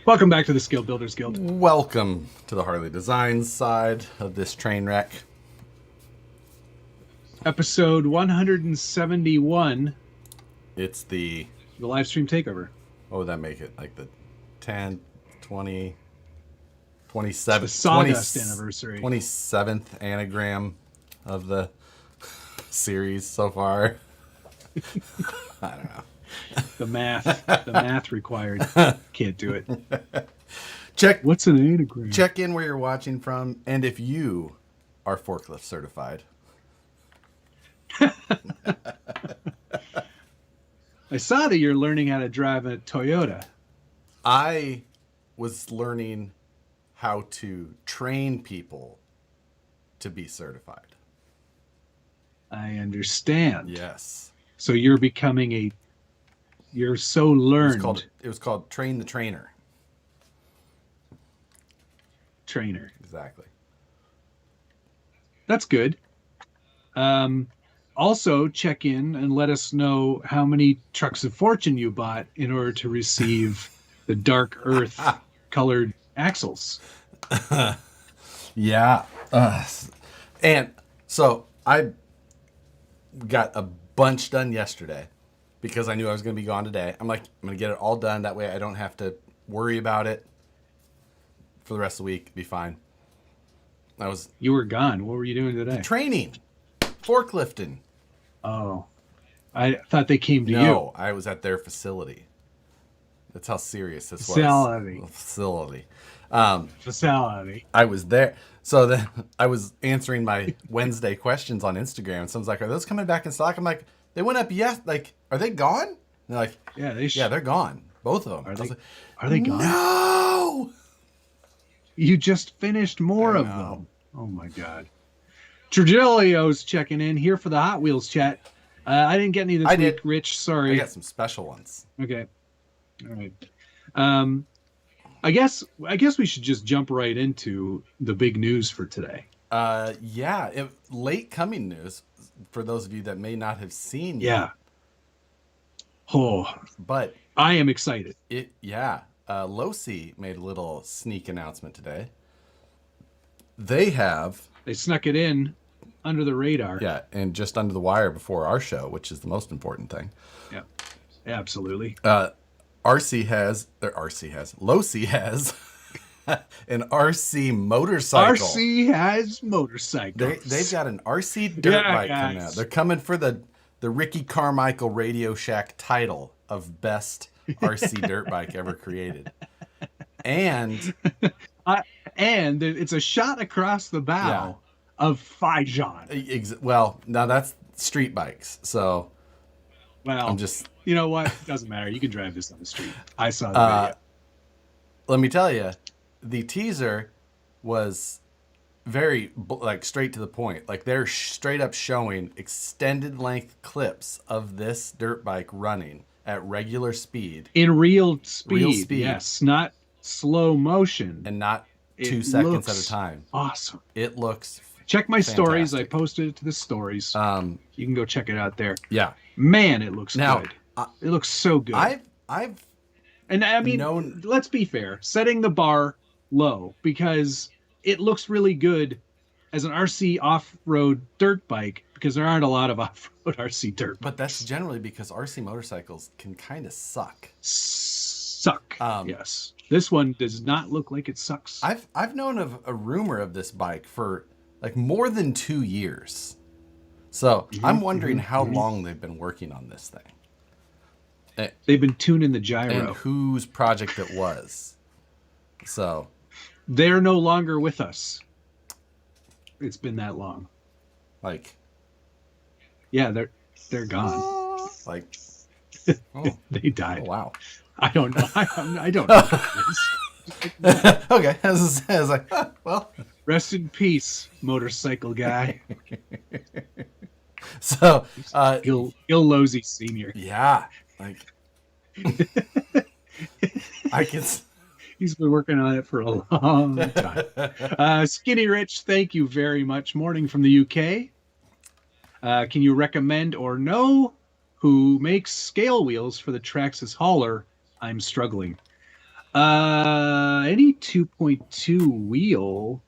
Welcome back to the Skill Builders Guild. Welcome to the Harley Designs side of this train wreck. Episode 171. It's the live stream takeover. What would that make it? Like the 10, 20, 27th. The Sawdust anniversary. 27th anagram of the series so far. I don't know. The math required. Can't do it. Check. What's an anagram? Check in where you're watching from, and if you are forklift certified. I saw that you're learning how to drive a Toyota. I was learning how to train people to be certified. I understand. Yes. So you're becoming you're so learned. It was called Train the Trainer. Trainer. Exactly. That's good. Also, check in and let us know how many trucks of fortune you bought in order to receive the dark earth colored axles. Yeah. And so I got a bunch done yesterday because I knew I was going to be gone today. I'm like, I'm going to get it all done. That way I don't have to worry about it for the rest of the week. Be fine. You were gone. What were you doing today? Training. Forklifting. Oh. I thought they came to you. No, I was at their facility. That's how serious this was. Facility. Facility. I was there. So then I was answering my Wednesday questions on Instagram. And someone's like, are those coming back in stock? I'm like, they went up, yes. Like, are they gone? And they're like, yeah, they're gone. Both of them. Are they gone? No! You just finished more of them. Oh, my God. Trigilio's checking in here for the Hot Wheels chat. I didn't get any this week, Rich. Sorry. I got some special ones. Okay. All right. I guess we should just jump right into the big news for today. Yeah. Late coming news for those of you that may not have seen yet. Yeah. Oh. But I am excited. Losi made a little sneak announcement today. They snuck it in under the radar. Yeah, and just under the wire before our show, which is the most important thing. Yeah, absolutely. Losi has an RC motorcycle. RC has motorcycles. They've got an RC dirt bike coming out. They're coming for the Ricky Carmichael Radio Shack title of best RC dirt bike ever created. And it's a shot across the bow of Fijan. Well, now that's street bikes. So, I'm just... You know what? It doesn't matter. You can drive this on the street. I saw the video. Let me tell you, the teaser was very straight to the point. Like they're straight up showing extended length clips of this dirt bike running at regular speed. In real speed. Yes, not slow motion. And not 2 seconds at a time. Awesome. It looks Check my fantastic. Stories. I posted it to the stories. You can go check it out there. Yeah. Man, it looks good. It looks so good. Let's be fair. Setting the bar low because it looks really good as an RC off-road dirt bike because there aren't a lot of off-road RC dirt bikes. But that's generally because RC motorcycles can kind of suck. Yes. This one does not look like it sucks. I've known of a rumor of this bike for like more than 2 years. So I'm wondering how long they've been working on this thing. They've been tuning the gyro. And whose project it was. So they're no longer with us. It's been that long. Yeah, they're gone. They died. Oh, wow. I don't know. I don't know what it is. Okay. I was like, well. Rest in peace, motorcycle guy. So, Gil Losi Sr. Yeah. He's been working on it for a long time. Skinny Rich, thank you very much. Morning from the UK. Can you recommend or know who makes scale wheels for the Traxxas hauler? I'm struggling. Any 2.2 wheel.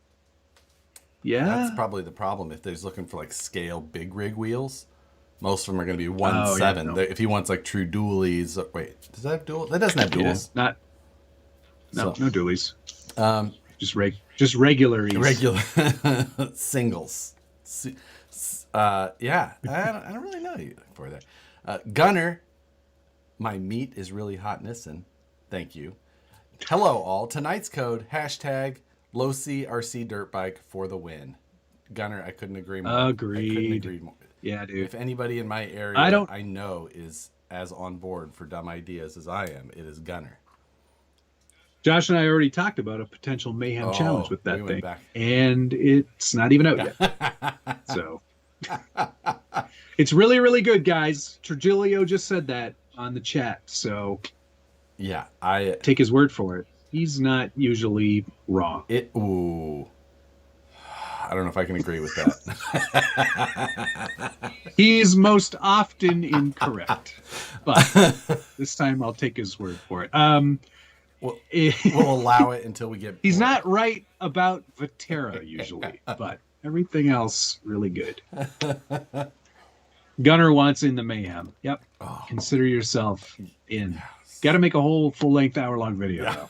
Yeah. That's probably the problem. If there's looking for like scale big rig wheels, most of them are going to be 1.7. No. If he wants like true dualies, wait, does that have dual? That doesn't have duals. No dualies. Just regular singles. Yeah, I don't really know you for that. Gunner, my meat is really hotnessing. Thank you. Hello all. Tonight's code #Losi RC Dirt Bike for the win. Gunner, I couldn't agree more. Agreed. I couldn't agree more. Yeah, dude. If anybody in my area I know is as on board for dumb ideas as I am, it is Gunner. Josh and I already talked about a potential mayhem challenge with that thing, back. And it's not even out yet. So it's really, really good, guys. Trigilio just said that on the chat, so yeah, I take his word for it. He's not usually wrong. I don't know if I can agree with that. He's most often incorrect, but this time I'll take his word for it. We'll allow it until we get. He's not right about Viterra usually, but everything else really good. Gunner wants in the mayhem. Yep. Oh. Consider yourself in. Got to make a whole full-length hour-long video. Yeah. Though.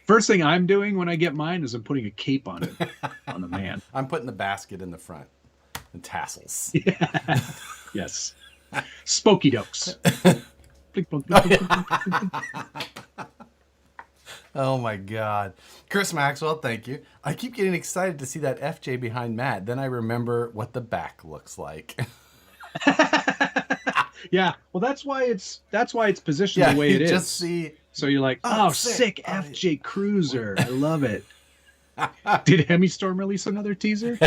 First thing I'm doing when I get mine is I'm putting a cape on it, on the man. I'm putting the basket in the front and tassels. Yeah. Yes. Spokey dokes. Oh my God. Chris Maxwell, thank you. I keep getting excited to see that FJ behind Matt. Then I remember what the back looks like. Yeah. Well, that's why it's positioned the way it is. Just see. So you're like, oh, sick FJ Cruiser. I love it. Did Hemi Storm release another teaser?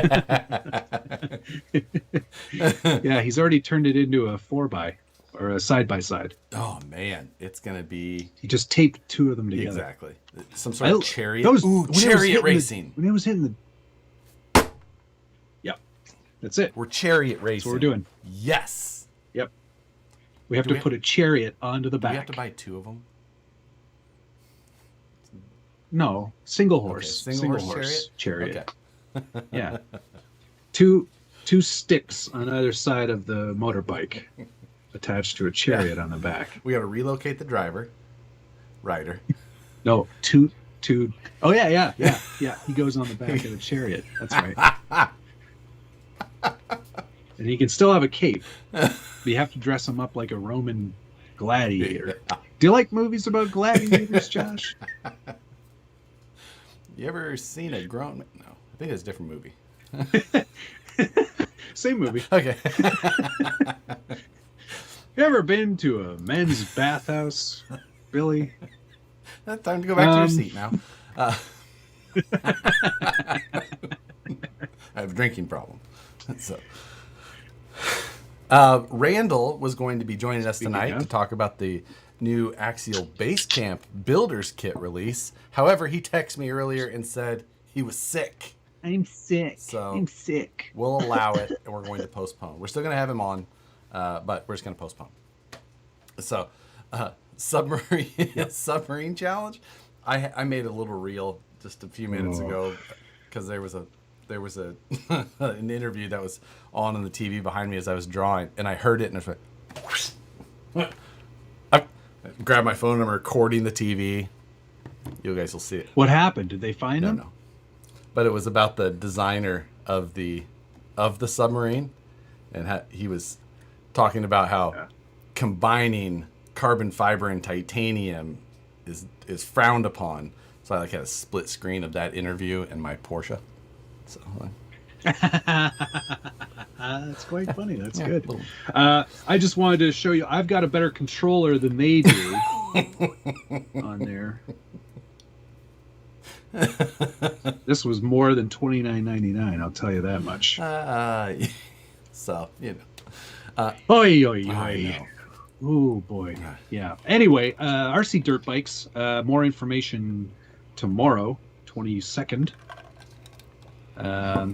Yeah, he's already turned it into a 4x or a side-by-side. Oh, man. It's going to be... He just taped two of them together. Exactly. Some sort of chariot. Chariot racing. When it was hitting the... Yep. That's it. We're chariot racing. That's what we're doing. Yes. Yep. We have to put a chariot onto the back. Do we have to buy two of them? No, single horse. Okay, single horse chariot. Okay. Yeah. Two sticks on either side of the motorbike attached to a chariot on the back. We got to relocate the rider. No, two. Oh, yeah. He goes on the back of the chariot. That's right. And he can still have a cape. But you have to dress him up like a Roman gladiator. Yeah. Do you like movies about gladiators, Josh? You ever seen a grown... No, I think it's a different movie. Same movie. Okay. You ever been to a men's bathhouse, Billy? Time to go back to your seat now. I have a drinking problem. So, Randall was going to be joining us tonight to talk about the new Axial Base Camp Builders Kit release. However, he texted me earlier and said he was sick. I'm sick. So I'm sick. We'll allow it, and we're going to postpone. We're still going to have him on, but we're just going to postpone. So, Submarine challenge. I made a little reel just a few minutes ago because there was an interview that was on the TV behind me as I was drawing, and I heard it, and I was like, I grabbed my phone and I'm recording the TV. You guys will see it. What happened? Did they find him? No. But it was about the designer of the submarine, and he was talking about how combining carbon fiber and titanium is frowned upon. So I had a split screen of that interview and my Porsche. So that's quite funny. That's good. I just wanted to show you I've got a better controller than they do on there. This was more than $29.99, I'll tell you that much. So, Oy. Oh boy. Yeah. Anyway, RC dirt bikes, more information tomorrow, 22nd.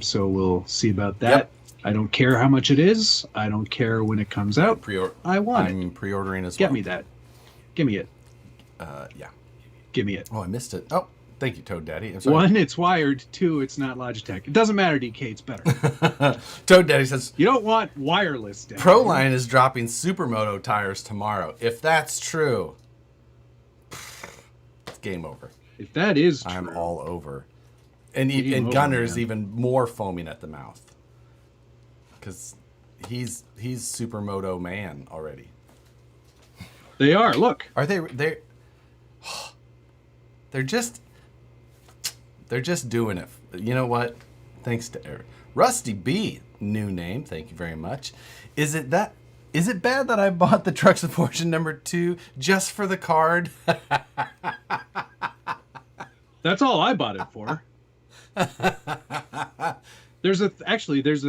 So we'll see about that. Yep. I don't care how much it is. I don't care when it comes out. I want it. I'm pre-ordering as well. Get me that. Give me it. Yeah. Give me it. Oh, I missed it. Oh, thank you, Toad Daddy. I'm sorry. 1, it's wired. 2, it's not Logitech. It doesn't matter, DK. It's better. Toad Daddy says, you don't want wireless. Daddy. Proline is dropping Supermoto tires tomorrow. If that's true, it's game over. If that is true, I'm all over. And Gunner's even more foaming at the mouth. Because he's Supermoto man already. They are. Look. Are they? They're just doing it. You know what? Thanks to Eric. Rusty B, new name. Thank you very much. Is it bad that I bought the Traxxas portion number 2 just for the card? That's all I bought it for. There's a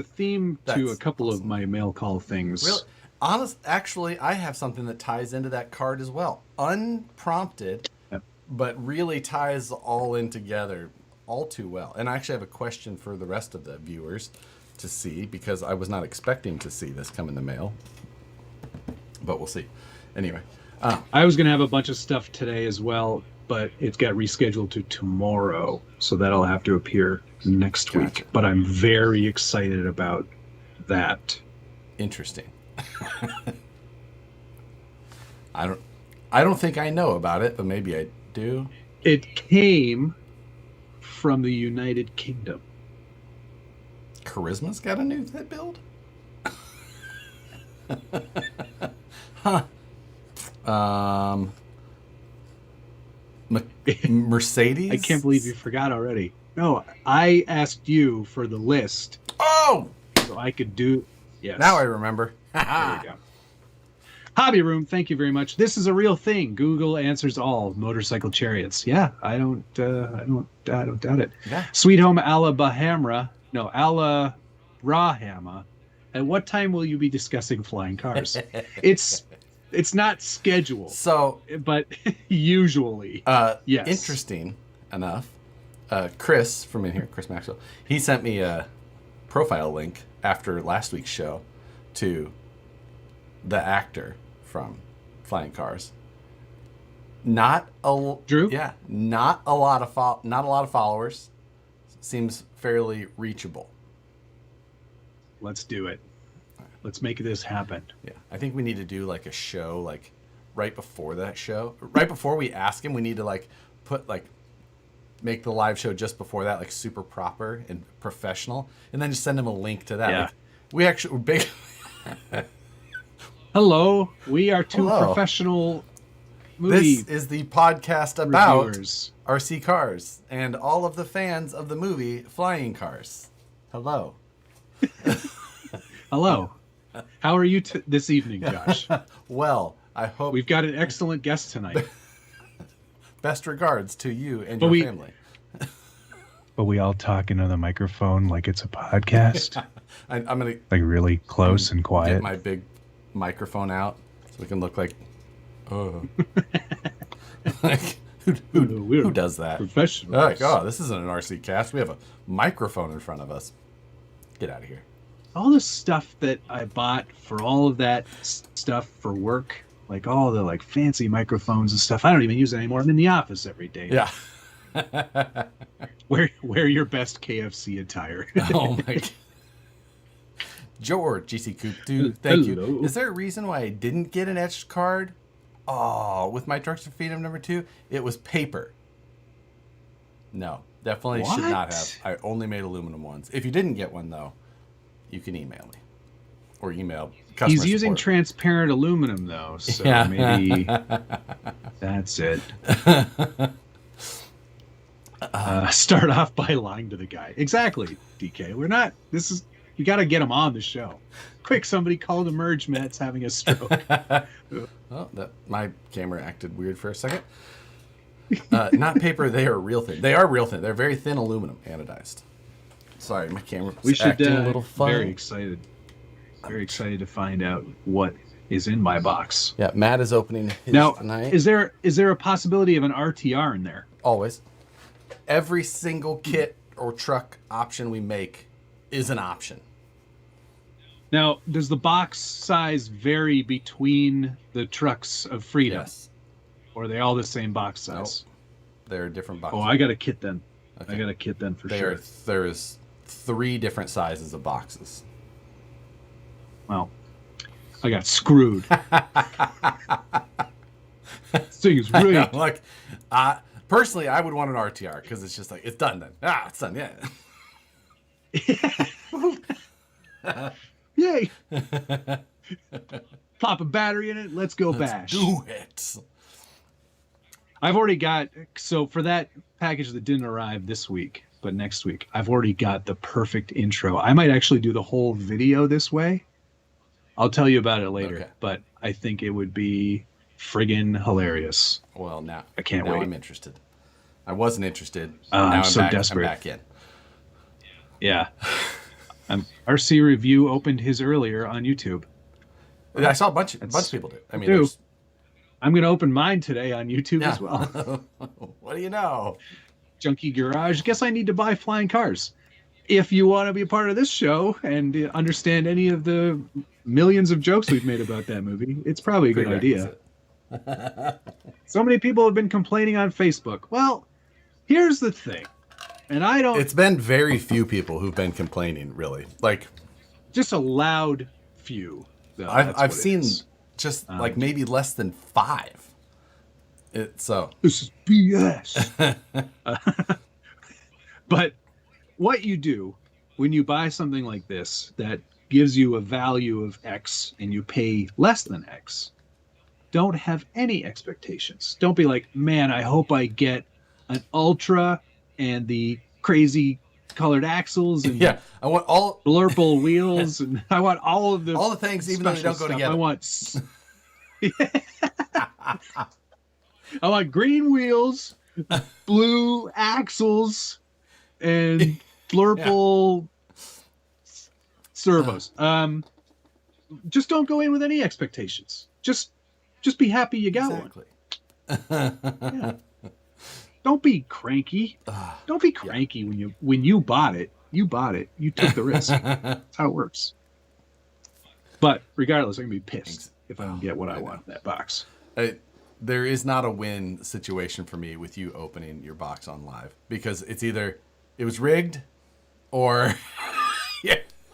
theme to a couple of my mail call things. Really? Actually, I have something that ties into that card as well. Unprompted, but really ties all in together all too well. And I actually have a question for the rest of the viewers to see, because I was not expecting to see this come in the mail. But we'll see. Anyway. I was going to have a bunch of stuff today as well, but it got rescheduled to tomorrow, so that'll have to appear next week. But I'm very excited about that. Interesting. I don't think I know about it, but maybe I do. It came from the United Kingdom. Charisma's got a new build? Huh. Mercedes? I can't believe you forgot already. No, I asked you for the list. Oh! So I could do... Yes. Now I remember. There you go. Hobby Room, thank you very much. This is a real thing. Google answers all. Motorcycle chariots. Yeah, I don't doubt it. Yeah. Sweet Home Alabama. No, Alabama. At what time will you be discussing flying cars? It's not scheduled. So, but usually, yes. Interesting enough, Chris from in here, Chris Maxwell, he sent me a profile link after last week's show to the actor from Flying Cars. Drew? Yeah, not a lot of followers. Seems fairly reachable. Let's do it. Let's make this happen. Yeah, I think we need to do like a show like right before that show. Right before we ask him, we need to like make the live show just before that like super proper and professional, and then just send him a link to that. Yeah. Like, we're big. Hello, we are two professional movie. This is the podcast about reviewers. RC cars and all of the fans of the movie Flying Cars. Hello. Hello. How are you this evening, Josh? Well, I hope we've got an excellent guest tonight. Best regards to you and your family. But we all talk into the microphone like it's a podcast. I'm gonna like really close and quiet. Get my big microphone out so we can look like, like who does that? Professionals. Like, oh, this isn't an RC cast. We have a microphone in front of us. Get out of here. All the stuff that I bought for all of that stuff for work, like all the like fancy microphones and stuff, I don't even use it anymore. I'm in the office every day. Yeah. Wear your best KFC attire. Oh my God. George GC Coop, dude, thank you. Is there a reason why I didn't get an etched card? Oh, with my Trucks to Freedom number 2, it was paper. No, definitely should not have. I only made aluminum ones. If you didn't get one though, you can email me or email customer He's using support. Transparent aluminum though, so maybe that's it. Start off by lying to the guy. Exactly, DK. We got to get him on the show. Quick, somebody call the Merge Matt's having a stroke. Oh, my camera acted weird for a second. Not paper, they are a real thing. They are real thin. They're very thin aluminum, anodized. Sorry, my camera was acting a little funny. Very excited to find out what is in my box. Yeah, Matt is opening his now, tonight. Is there a possibility of an RTR in there? Always. Every single kit or truck option we make is an option. Now, does the box size vary between the Trucks of Freedom? Yes. Or are they all the same box size? They're different boxes. Oh, I got a kit then. Okay. I got a kit then for sure. There's 3 different sizes of boxes. Well, I got screwed. This thing is rigged. Like, personally, I would want an RTR because it's just like, it's done then. It's done, yeah. Yay. Pop a battery in it. Let's go bash. Do it. I've already got, so for that package that didn't arrive this week, but next week, I've already got the perfect intro. I might actually do the whole video this way. I'll tell you about it later, Okay. but I think it would be friggin' hilarious. Well, now I can't wait. I'm interested. I wasn't interested. Now I'm so back, desperate. I'm back in. Yeah. RC Review opened his earlier on YouTube. I saw a bunch of people do. I mean, I'm going to open mine today on YouTube as well. What do you know? Junkie Garage. Guess I need to buy flying cars. If you want to be a part of this show and understand any of the millions of jokes we've made about that movie, it's probably a good idea. So many people have been complaining on Facebook. Well, here's the thing. And I don't... It's been very few people who've been complaining, really. Like, just a loud few. Though, I've seen just like maybe less than 5. So this is BS. But what you do when you buy something like this that gives you a value of X and you pay less than X, don't have any expectations. Don't be like, man, I hope I get an Ultra and the crazy colored axles and I want all blurple wheels and I want all the things, even though they don't go together. I want green wheels, blue axles, and blurple servos. Just don't go in with any expectations. Just be happy you got one. Yeah. Don't be cranky. Don't be cranky when you bought it. You bought it. You took the risk. That's how it works. But regardless, I'm gonna be pissed if I don't get what I want in that box. There is not a win situation for me with you opening your box on live because it's either it was rigged or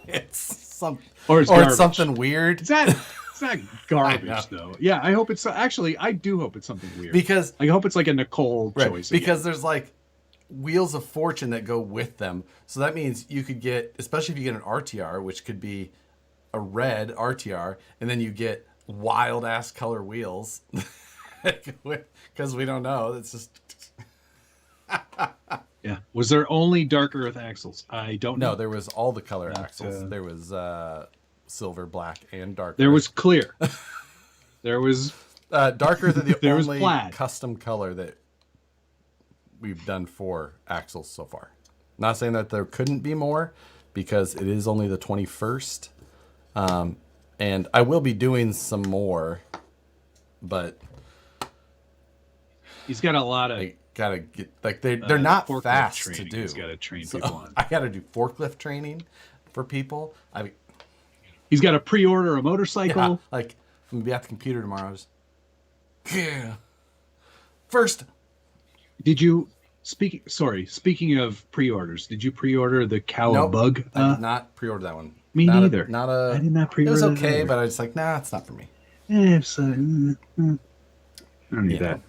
it's something weird. It's not garbage though. Yeah, I hope it's actually. I do hope it's something weird because I hope it's like a Nicole choice. Because there's like wheels of fortune that go with them. So that means you could get, especially if you get an RTR, which could be a red RTR, and then you get wild ass color wheels because we don't know. It's just yeah. Was there only dark earth axles? I don't know. No, there was all the color axles. There was silver, black, and dark. There was clear. There was dark earth. The there only was plaid. Custom color that we've done for axles so far. Not saying that there couldn't be more because it is only the 21st. And I will be doing some more, but he's got a lot of. I gotta get like they're not fast training. to do. He's got to train people on. I gotta do forklift training for people. He's got to pre-order a motorcycle. Yeah, like I'm gonna be at the computer tomorrow. First, did you speaking of pre-orders, did you pre-order the cow bug? I did not pre-order that one. Me neither. I did not pre-order. It was okay, but I was like, nah, it's not for me. Yeah, I don't need that.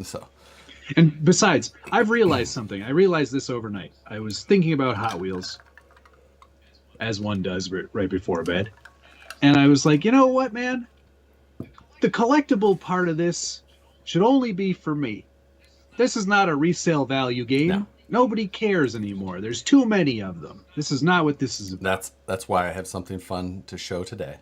So, and besides, I've realized something. I realized this overnight. I was thinking about Hot Wheels, as one does right before bed, and I was like, you know what, man? The collectible part of this should only be for me. This is not a resale value game. No. Nobody cares anymore. There's too many of them. This is not what this is about. That's why I have something fun to show today,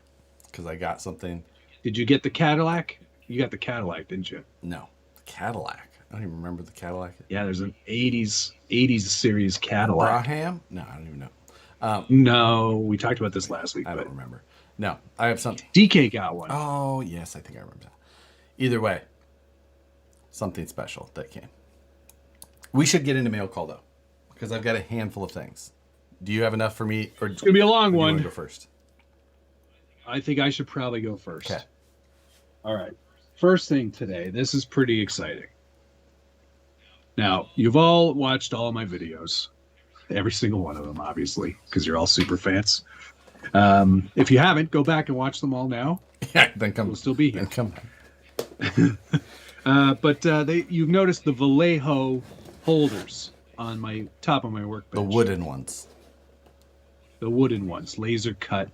because I got something. Did you get the Cadillac? You got the Cadillac, didn't you? No, Cadillac. I don't even remember the Cadillac. Yeah, there's an 80s series Cadillac. Braham? No, I don't even know. No, we talked about this last week. I don't remember. No, I have something. DK got one. Oh, yes, I think I remember that. Either way, something special that came. We should get into mail call, though, because I've got a handful of things. Do you have enough for me? Or it's going to be a long one. You want to go first? I think I should probably go first. Okay. All right. First thing today. This is pretty exciting. Now, you've all watched all my videos, every single one of them, obviously, because you're all super fans. If you haven't, go back and watch them all now. Yeah, then come. We'll still be here. Then come. But you've noticed the Vallejo holders on my top of my workbench. The wooden ones. The wooden ones, laser cut.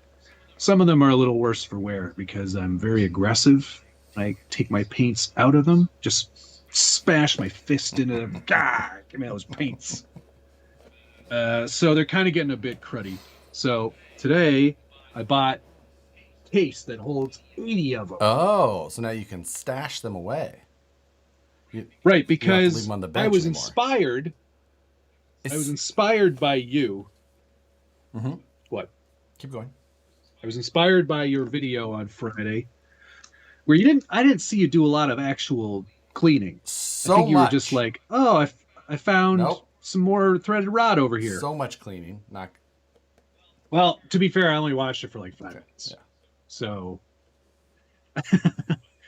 Some of them are a little worse for wear because I'm very aggressive. I take my paints out of them, just smash my fist into them. God, give me those paints. So they're kind of getting a bit cruddy. So today I bought a case that holds 80 of them. Oh, so now you can stash them away. Right, because leave them on the bench I was anymore. inspired. I was inspired by you. Mm-hmm. What? Keep going. I was inspired by your video on Friday, where I didn't see you do a lot of actual cleaning. So I think you much. were just like, oh, I found some more threaded rod over here. So much cleaning. Not. Well, to be fair, I only watched it for like 5 minutes. Yeah. So,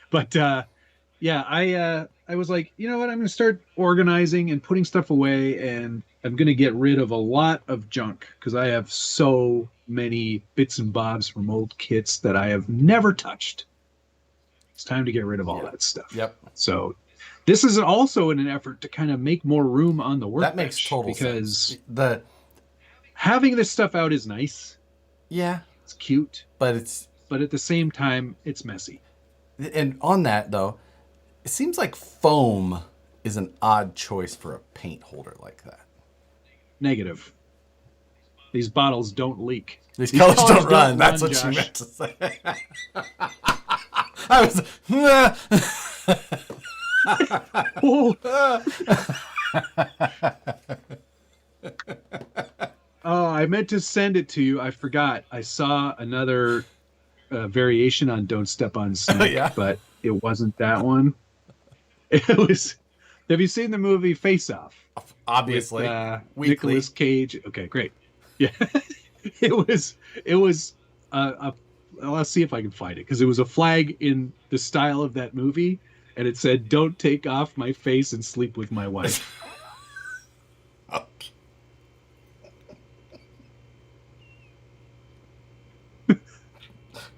but yeah, I was like, you know what? I'm going to start organizing and putting stuff away, and I'm going to get rid of a lot of junk because I have so many bits and bobs from old kits that I have never touched. It's time to get rid of all that stuff. Yep. So this is also in an effort to kind of make more room on the workbench. That makes total sense. Because having this stuff out is nice. Yeah. It's cute. But at the same time, it's messy. And on that, though, it seems like foam is an odd choice for a paint holder like that. Negative. These bottles don't leak. These colors don't run. That's what Josh. you meant to say. I was. Oh, I meant to send it to you. I forgot. I saw another variation on "Don't Step on Snake," Yeah. but it wasn't that one. It was. Have you seen the movie Face Off? Obviously, with, weekly. Nicolas Cage. Okay, great. Yeah, it was. Let's see if I can find it because it was a flag in the style of that movie, and it said, "Don't take off my face and sleep with my wife."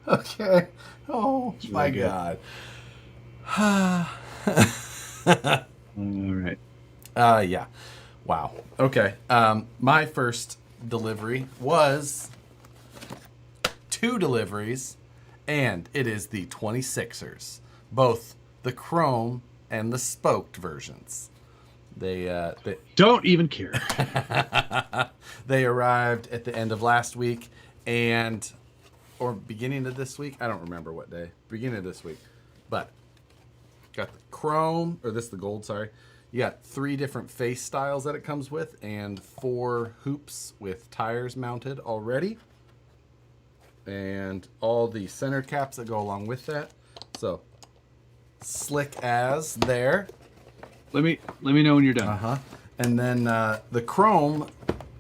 Okay. Oh my God. All right. Yeah. Wow. Okay. My first delivery was 2 deliveries, and it is the 26ers, both the chrome and the spoked versions. They Don't even care. they arrived at the end of last week or beginning of this week. I don't remember what day. Beginning of this week. But got the chrome, or this is the gold, sorry. You got 3 different face styles that it comes with and 4 hoops with tires mounted already. And all the center caps that go along with that. So slick as there. Let me know when you're done. Uh-huh. And then the chrome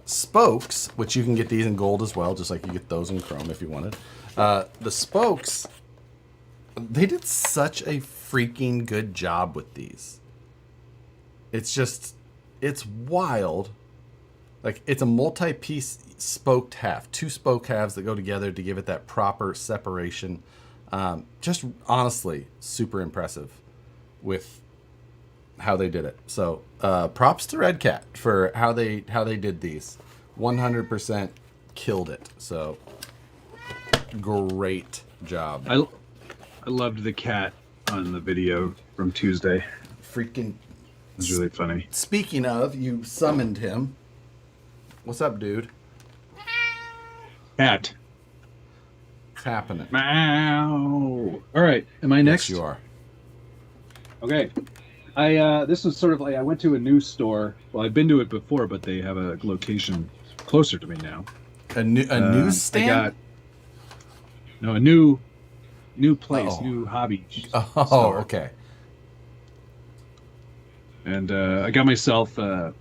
spokes, which you can get these in gold as well, just like you get those in chrome if you wanted. The spokes, they did such a freaking good job with these. It's wild. Like, it's a multi-piece spoked half, 2 spoke halves that go together to give it that proper separation. Just honestly, super impressive with how they did it. So props to Red Cat for how they did these. 100% killed it. So great job. I loved the cat on the video from Tuesday. Freaking. It was really funny. Speaking of, you summoned him. What's up, dude? Cat. What's happening? Meow. All right. Am I next? Yes, you are. Okay. This was sort of like I went to a new store. Well, I've been to it before, but they have a location closer to me now. A newsstand? A new place, Uh-oh. new hobby. Oh, store. okay. And I got myself an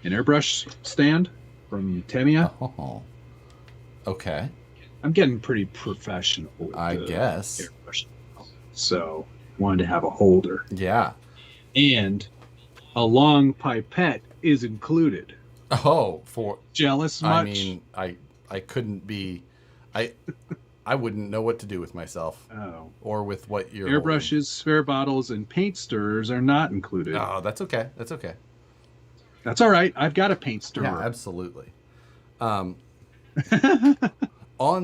airbrush stand from Tamiya. Oh, okay. I'm getting pretty professional with I the guess. airbrush. So wanted to have a holder. Yeah. And a long pipette is included. Oh, for jealous much? I mean, I couldn't be. I wouldn't know what to do with myself. Oh. Or with what you're airbrushes, holding. spare bottles, and paint stirrers are not included. Oh, that's okay. That's okay. That's all right. I've got a paint stirrer. Yeah, absolutely. On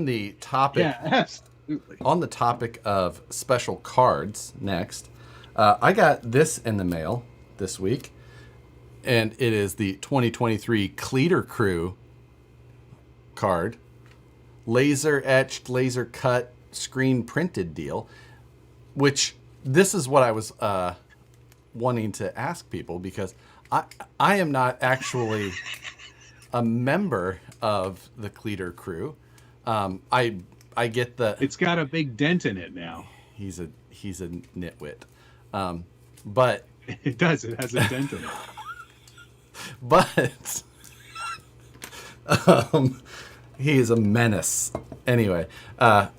the topic, yeah, absolutely. On the topic of special cards, next, I got this in the mail this week, and it is the 2023 Cleater Crew card. Laser etched, laser cut, screen printed deal, which this is what I was wanting to ask people, because I am not actually a member of the Cleater Crew. I get the. It's got a big dent in it now. He's a nitwit, but it does. It has a dent in it. But he is a menace. Anyway, I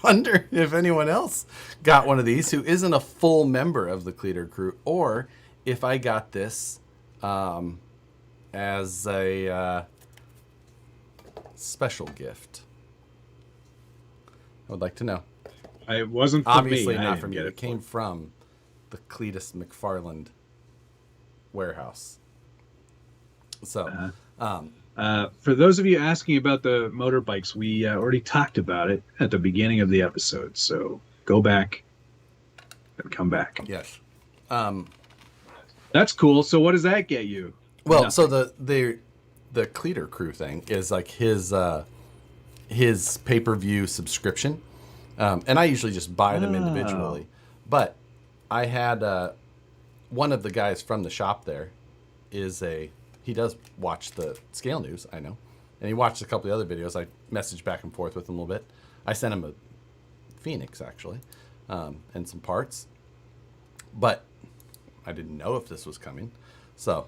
wonder if anyone else got one of these who isn't a full member of the Cleater Crew, or if I got this as a special gift. I would like to know. It wasn't for obviously me. Not from you. It came from the Cletus McFarland warehouse. So, for those of you asking about the motorbikes, we already talked about it at the beginning of the episode. So go back and come back. Yes. That's cool. So what does that get you? Well, Nothing. so the Cleater Crew thing is like his pay-per-view subscription, and I usually just buy them individually. But I had one of the guys from the shop there he does watch the Scale News, I know, and he watched a couple of other videos. I messaged back and forth with him a little bit. I sent him a Phoenix actually, and some parts, but I didn't know if this was coming. So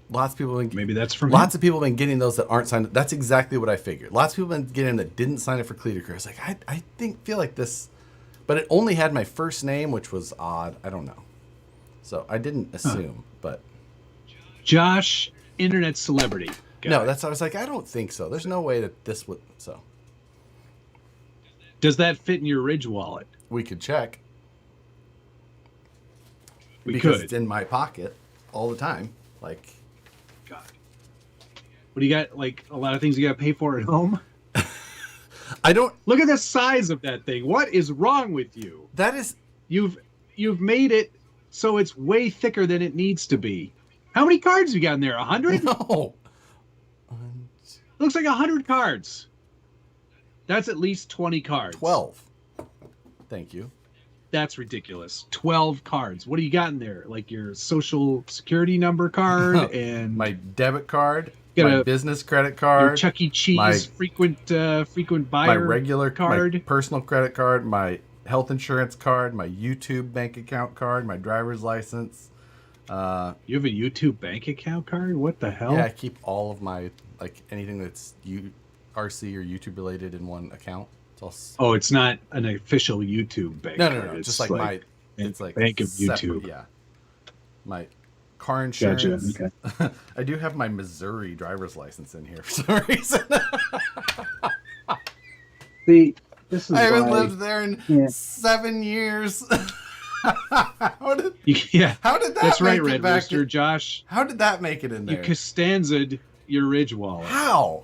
lots of people have been, maybe that's from lots of people have been getting those that aren't signed. That's exactly what I figured. Lots of people have been getting that didn't sign it for Cleater Crew. I was like, I feel like this, but it only had my first name, which was odd. I don't know. So I didn't assume, but Josh, internet celebrity guy. No, I was like, I don't think so. There's no way that this would. So does that fit in your Ridge wallet? We could check. Because it's in my pocket all the time. Like, God, what do you got? Like a lot of things you got to pay for at home. I don't look at the size of that thing. What is wrong with you? That is, you've made it so it's way thicker than it needs to be. How many cards you got in there? 100? No. Looks like 100 cards. That's at least 20 cards. 12. Thank you. That's ridiculous. 12 cards. What do you got in there? Like your social security number card and my debit card, my business credit card, your Chuck E. Cheese frequent buyer, my regular card, my personal credit card, my health insurance card, my YouTube bank account card, my driver's license. You have a YouTube bank account card? What the hell? Yeah, I keep all of my, like, anything that's RC or YouTube related in one account. It's all... Oh, it's not an official YouTube bank card. No. It's just like my, it's like bank of separate, YouTube. Yeah. My car insurance. Gotcha. Okay. I do have my Missouri driver's license in here for some reason. See, this is I haven't lived there in 7 years. How did that? That's right, make Red it back Rooster, in, Josh. How did that make it in there? You Costanza'd your Ridge wallet. How?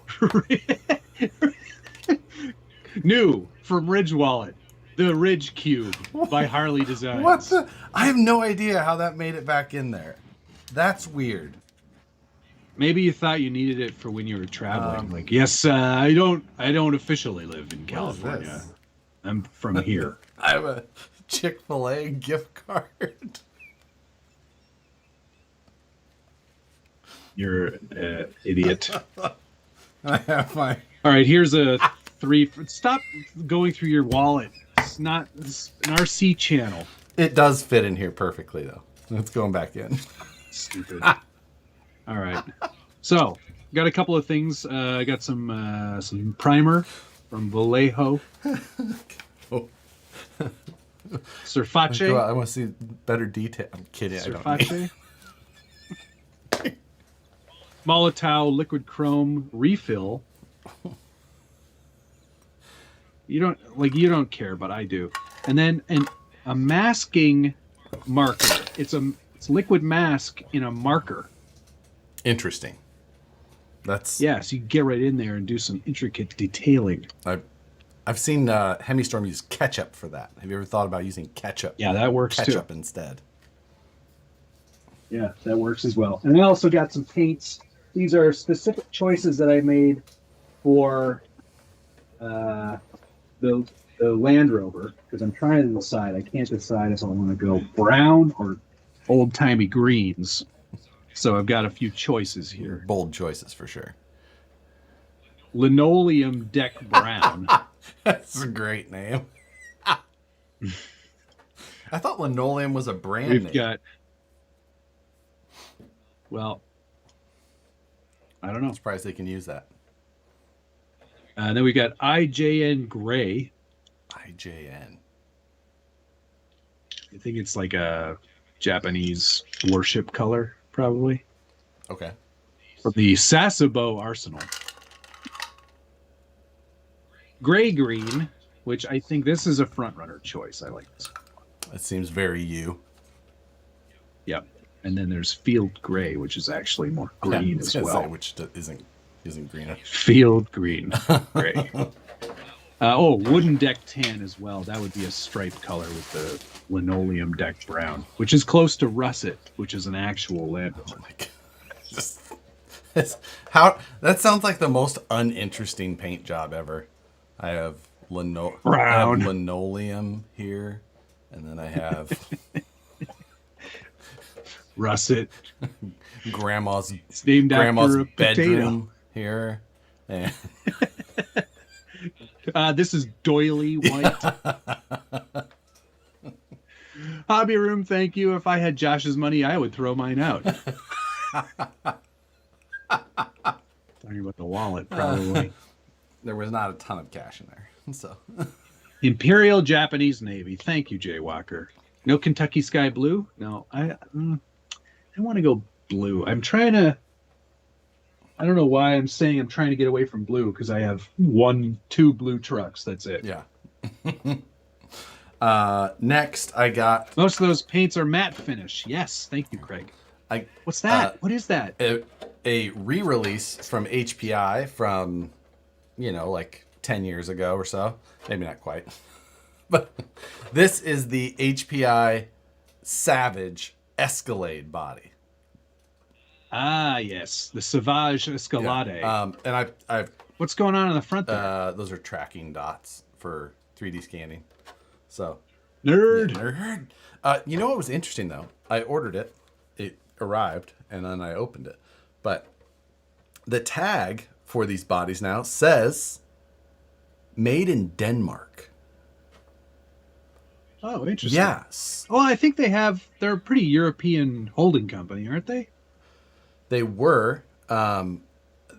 New from Ridge Wallet, the Ridge Cube by Harley Designs. What the? I have no idea how that made it back in there. That's weird. Maybe you thought you needed it for when you were traveling. Like, yes, I don't officially live in California. I'm from here. I have a Chick-fil-A gift card. You're an idiot. I have my... All right, here's a 3... Stop going through your wallet. It's an RC channel. It does fit in here perfectly, though. It's going back in. Stupid. All right. So, got a couple of things. I got some primer from Vallejo. Oh. Surface. I want to see better detail. I'm kidding. Surface. Molotov liquid chrome refill. You don't care, but I do. And then a masking marker. It's liquid mask in a marker. Interesting. So you can get right in there and do some intricate detailing. I've seen Hemistorm use ketchup for that. Have you ever thought about using ketchup? Yeah, that works too. Ketchup instead. Yeah, that works as well. And I also got some paints. These are specific choices that I made for the Land Rover, because I'm trying to decide. I can't decide if I want to go brown or old-timey greens. So I've got a few choices here. Bold choices for sure. Linoleum deck brown. That's a great name. I thought linoleum was a brand name. We've got... Well, I don't know. I'm surprised they can use that. Then we got IJN Gray. IJN. I think it's like a Japanese warship color, probably. Okay. From the Sasebo Arsenal. Gray green, which I think this is a front runner choice. I like this. It seems very you. Yep. And then there's Field Gray, which is actually more green as well. Which isn't green. Field Green Gray. Wooden deck tan as well. That would be a striped color with the linoleum deck brown, which is close to russet, which is an actual Land Rover. Oh my God. That sounds like the most uninteresting paint job ever. I have linoleum here, and then I have russet. Grandma's bedroom potato here. And this is doily white. Hobby room, thank you. If I had Josh's money, I would throw mine out. Talking about the wallet, probably. There was not a ton of cash in there. So Imperial Japanese Navy. Thank you, Jay Walker. No Kentucky Sky Blue? No, I want to go blue. I don't know why I'm saying I'm trying to get away from blue, because I have 2 blue trucks. That's it. Yeah. Next, I got... Most of those paints are matte finish. Yes, thank you, Craig. What's that? What is that? A re-release from HPI from, like 10 years ago or so. Maybe not quite. But this is the HPI Savage Escalade body. Ah, yes. The Savage Escalade. Yeah. And I've What's going on in the front there? Those are tracking dots for 3D scanning. So nerd. Yeah, nerd. You know what was interesting though? I ordered it. It arrived, and then I opened it. But the tag for these bodies now says made in Denmark. Oh, interesting. Yes. Well, I think they're a pretty European holding company, aren't they? They were.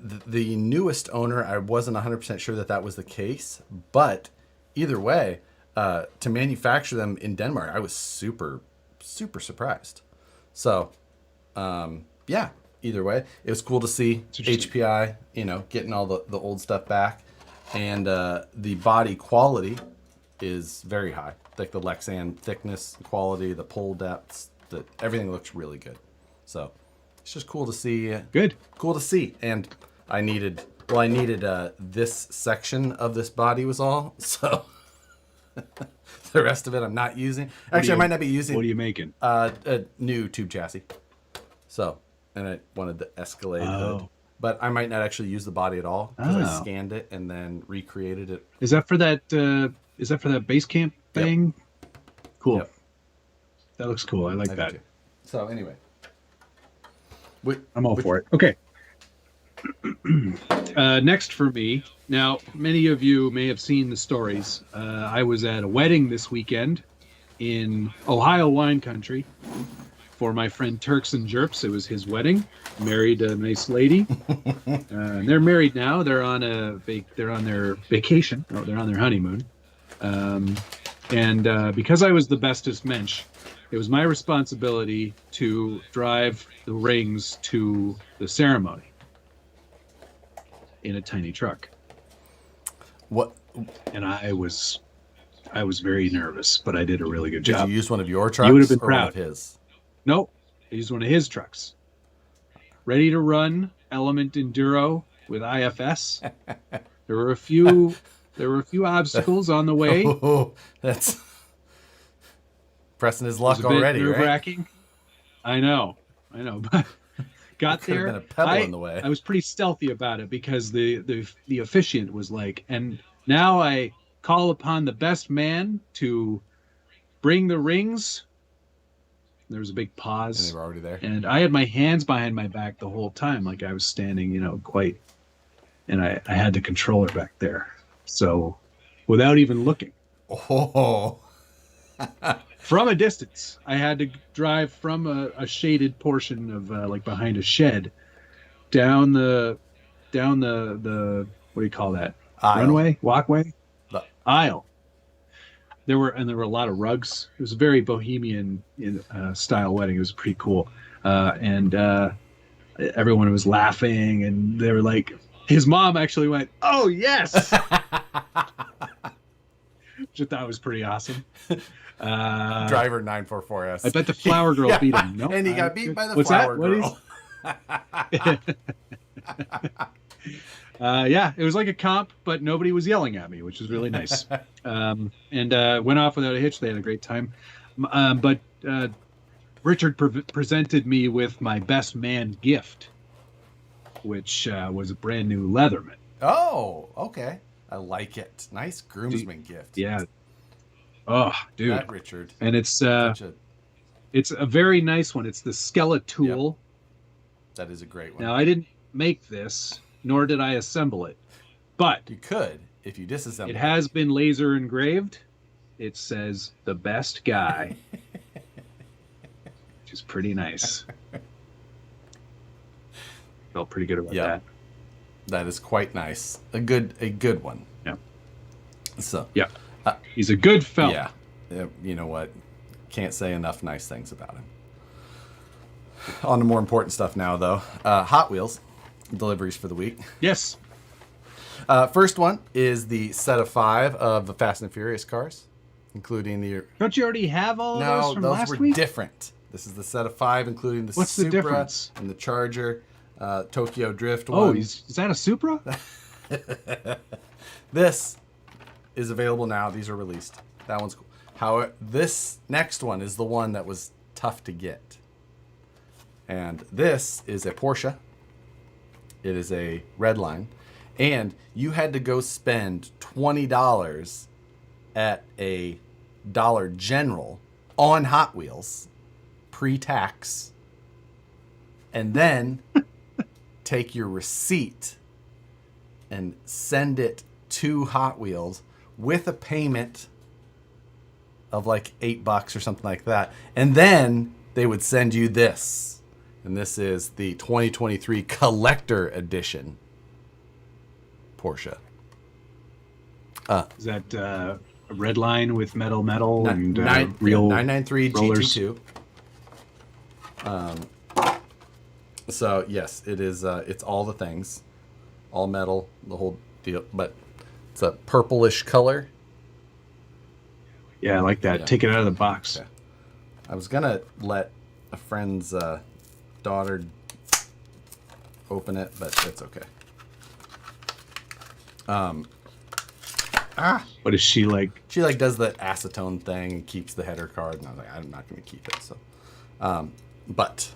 The newest owner, I wasn't 100% sure that was the case. But either way, to manufacture them in Denmark, I was super, super surprised. So, yeah, either way, it was cool to see HPI, getting all the old stuff back. And the body quality is very high. Like the Lexan thickness, quality, the pull depths, everything looks really good. So it's just cool to see. Good. Cool to see. And I needed this section of this body was all. So the rest of it I'm not using. Actually, I might not be using. What are you making? A new tube chassis. So, and I wanted the Escalade hood. But I might not actually use the body at all, because I scanned it and then recreated it. Is that for that base camp thing? Yep. Cool. Yep. That looks cool. I like that. So anyway. I'm all for it. Okay. Next for me. Now, many of you may have seen the stories. I was at a wedding this weekend in Ohio wine country for my friend Turks and Jerps. It was his wedding. Married a nice lady. And they're married now. They're on their vacation. No, they're on their honeymoon. And because I was the bestest mensch, it was my responsibility to drive the rings to the ceremony in a tiny truck. What? And I was very nervous, but I did a really good job. Did you use one of your trucks? You would have been or proud. One of his? Nope. I used one of his trucks. Ready to run Element Enduro with IFS. There were a few obstacles on the way. Oh, that's pressing his luck already, nerve-wracking. Right? I know. But got there. Been a pebble in the way. I was pretty stealthy about it because the officiant was like, and now I call upon the best man to bring the rings. There was a big pause. And they were already there. And I had my hands behind my back the whole time, like I was standing, quite. And I had the controller back there. So without even looking. Oh. From a distance, I had to drive from a shaded portion of like behind a shed down the what do you call that? Aisle. Runway? Walkway? The aisle. There were a lot of rugs. It was a very bohemian style wedding. It was pretty cool. And everyone was laughing, and they were like, his mom actually went, "Oh, yes!" Which I thought was pretty awesome. Driver 944S. I bet the flower girl beat him. No, and he got beat by the flower girl. Yeah, it was like a comp, but nobody was yelling at me, which was really nice. And went off without a hitch. They had a great time. But Richard presented me with my best man gift, which was a brand new Leatherman. Oh, okay. I like it. Nice groomsman gift. Yeah. Oh, dude. That Richard. And it's a very nice one. It's the Skeletool. Yep. That is a great one. Now, I didn't make this, nor did I assemble it, but you could if you disassemble it. It has been laser engraved. It says "the best guy," which is pretty nice. Felt pretty good about that. That is quite nice. A good one. Yeah. So yeah, he's a good fella. Yeah. You know what? Can't say enough nice things about him. On to more important stuff now, though. Hot Wheels deliveries for the week. Yes. First one is the set of 5 of the Fast and Furious cars, including the. Don't you already have all of those from last week? No, those were different. This is the set of 5, including the What's Supra the difference? And the Charger, Tokyo Drift one. one. Oh, is that a Supra? This is available now. These are released. That one's cool. However, this next one is the one that was tough to get. And this is a Porsche. It is a red line. And you had to go spend $20 at a Dollar General on Hot Wheels, pre-tax, and then take your receipt and send it to Hot Wheels with a payment of like $8 or something like that. And then they would send you this. And this is the 2023 Collector Edition Porsche. Is that a red line with metal and real 993 rollers? GT2? So yes, it is. It's all the things, all metal, the whole deal. But it's a purplish color. Yeah, I like that. Yeah. Take it out of the box. Okay. I was gonna let a friend's daughter open it, but it's okay. What is she like? She like does the acetone thing and keeps the header card, and I was like, I'm not going to keep it. So, but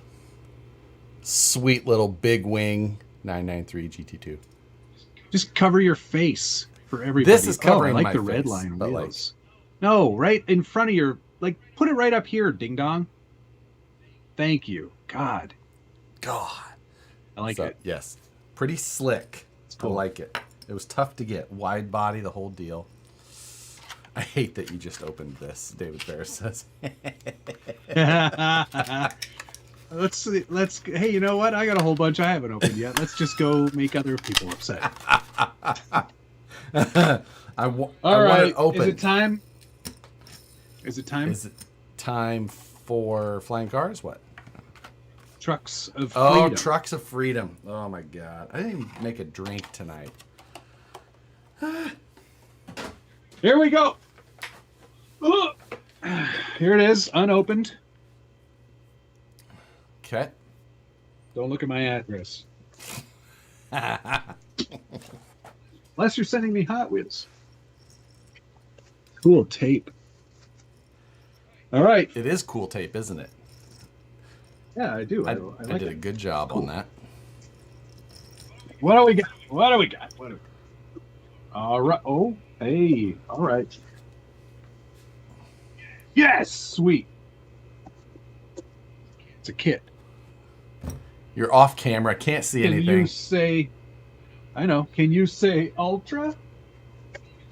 sweet little big wing 993 GT2. Just cover your face for everybody. This is covering I like my the face, red line but wheels. No, right in front of your, like, put it right up here, ding dong. Thank you. God. I like it. Yes. Pretty slick. It's cool. I like it. It was tough to get. Wide body, the whole deal. I hate that you just opened this, David Ferris says. Let's hey, you know what? I got a whole bunch I haven't opened yet. Let's just go make other people upset. All right. Is it time? Is it time? Is it time for flying cars? What? Trucks of Oh, Freedom. Trucks of Freedom. Oh my God. I didn't even make a drink tonight. Here we go. Oh. Here it is, unopened. Okay. Don't look at my address. Unless you're sending me Hot Wheels. Cool tape. All right. It is cool tape, isn't it? Yeah, I do. I I like did a it. good job on that. What do we got? What do we got? What do we got? All right. Oh, hey. All right. Yes, sweet. It's a kit. You're off camera. Can't see Can anything. you say? I know. Can you say Ultra?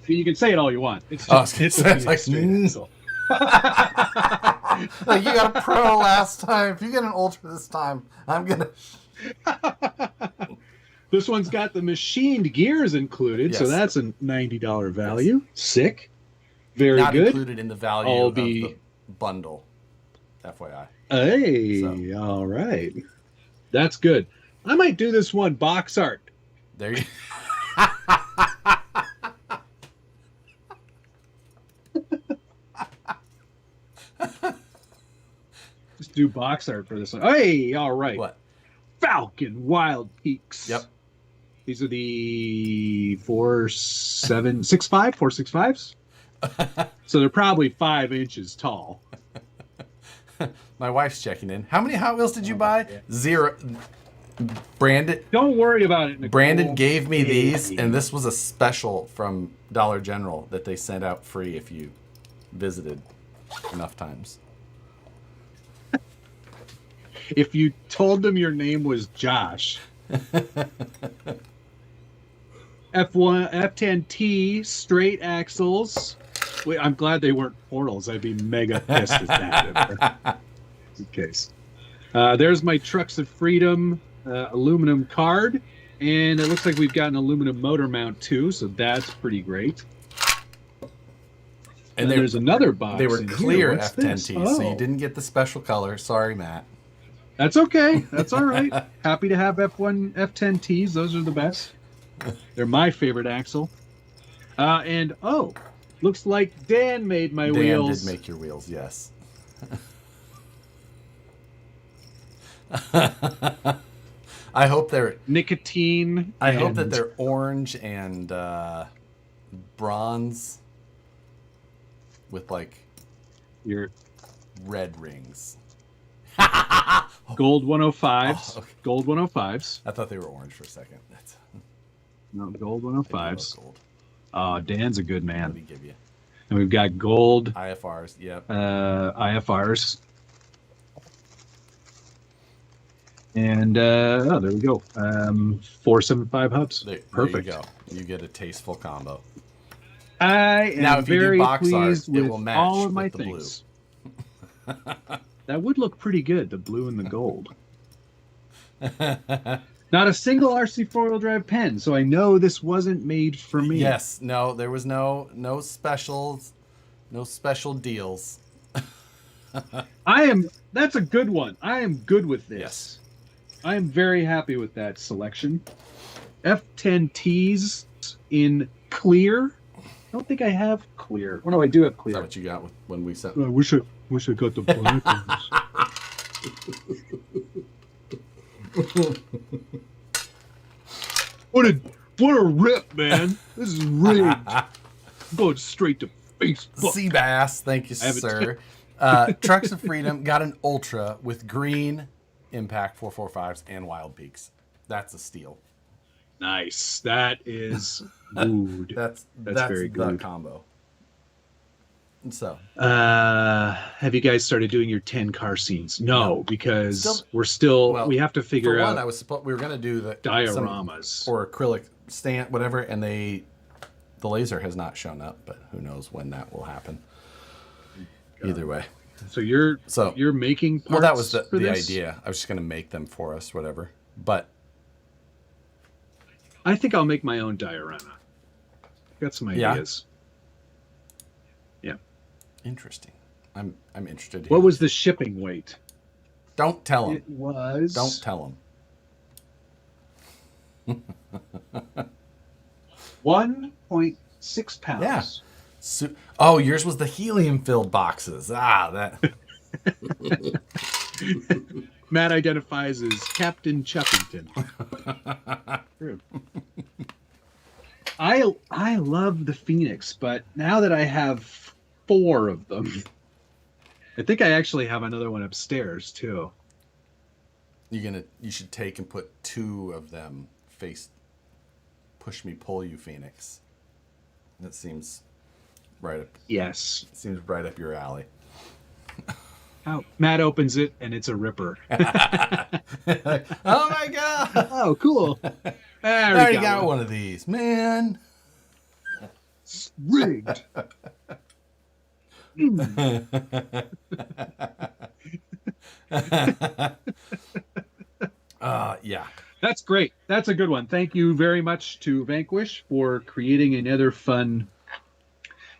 See, you can say it all you want. It's just it's like, like you got a Pro last time. If you get an Ultra this time, I'm gonna. This one's got the machined gears included, so Yes. that's a $90 value. Sick. Very Not good. included in the value I'll of the bundle. FYI. Hey, So. all right. That's good. I might do this one box art. There you. Just do box art for this one. Hey, all right. What? Falcon Wild Peaks. Yep. These are the 4.65s. So they're probably 5 inches tall. My wife's checking in. How many Hot Wheels did you buy? 0. Brandon. Don't worry about it, Nicole. Brandon gave me these, and this was a special from Dollar General that they sent out free if you visited enough times. If you told them your name was Josh. F10T straight axles. Wait, I'm glad they weren't portals. I'd be mega pissed at that. In case. There's my Trucks of Freedom aluminum card. And it looks like we've got an aluminum motor mount too, so that's pretty great. And there's another box. They were in clear here. What's F10Ts, this? so you Oh. didn't get the special color. Sorry, Matt. That's okay. That's all right. Happy to have F10Ts. Those are the best. They're my favorite axle. And looks like Dan made my wheels. Dan did make your wheels, yes. I hope they're nicotine. I hope that they're orange and bronze with like your red rings. Gold 105s. Oh, okay. Gold 105s. I thought they were orange for a second. No, gold 105s. Gold. Dan's a good Let man. me give you And we've got gold IFRs. Yep. IFRs. And there we go. 475 hubs. Perfect. There you go. You get a tasteful combo. I am Now, if you do very box art, pleased it with will match all of my with the things. That would look pretty good, the blue and the gold. Not a single RC four-wheel drive pen, so I know this wasn't made for me. Yes. No, there was no specials, no special deals. That's a good one. I am good with this. Yes. I am very happy with that selection. F10Ts in clear. I don't think I have clear. Oh no, I do have Is clear. that what you got when we sent? I wish I got the black ones. What a rip, man! This is rigged. Going straight to Facebook. Seabass, thank you, sir. Trucks of Freedom got an Ultra with green Impact 445s and Wild Peaks. That's a steal. Nice. That is good. That's very the good. combo. So, have you guys started doing your 10 car scenes? No, because we have to figure out we were gonna do the dioramas or acrylic stand, whatever, and the laser has not shown up, but who knows when that will happen. Either way. So you're making parts. Well, that was for the this? idea. I was just gonna make them for us, whatever. But I think I'll make my own diorama. Got some ideas. Yeah. interesting. I'm interested. What was the shipping weight? Don't tell him. It was. Don't tell him. 1.6 pounds. Yeah. Oh, yours was the helium-filled boxes. That. Matt identifies as Captain Chuffington. True. I love the Phoenix, but now that I have 4 of them, I think I actually have another one upstairs too. You should take and put 2 of them face push me pull you Phoenix. That seems right up. Yes. Seems right up your alley. Oh, Matt opens it and it's a ripper. Oh my god! Oh, cool. I already got one of these, man. It's rigged. Yeah. That's great. That's a good one. Thank you very much to Vanquish for creating another fun.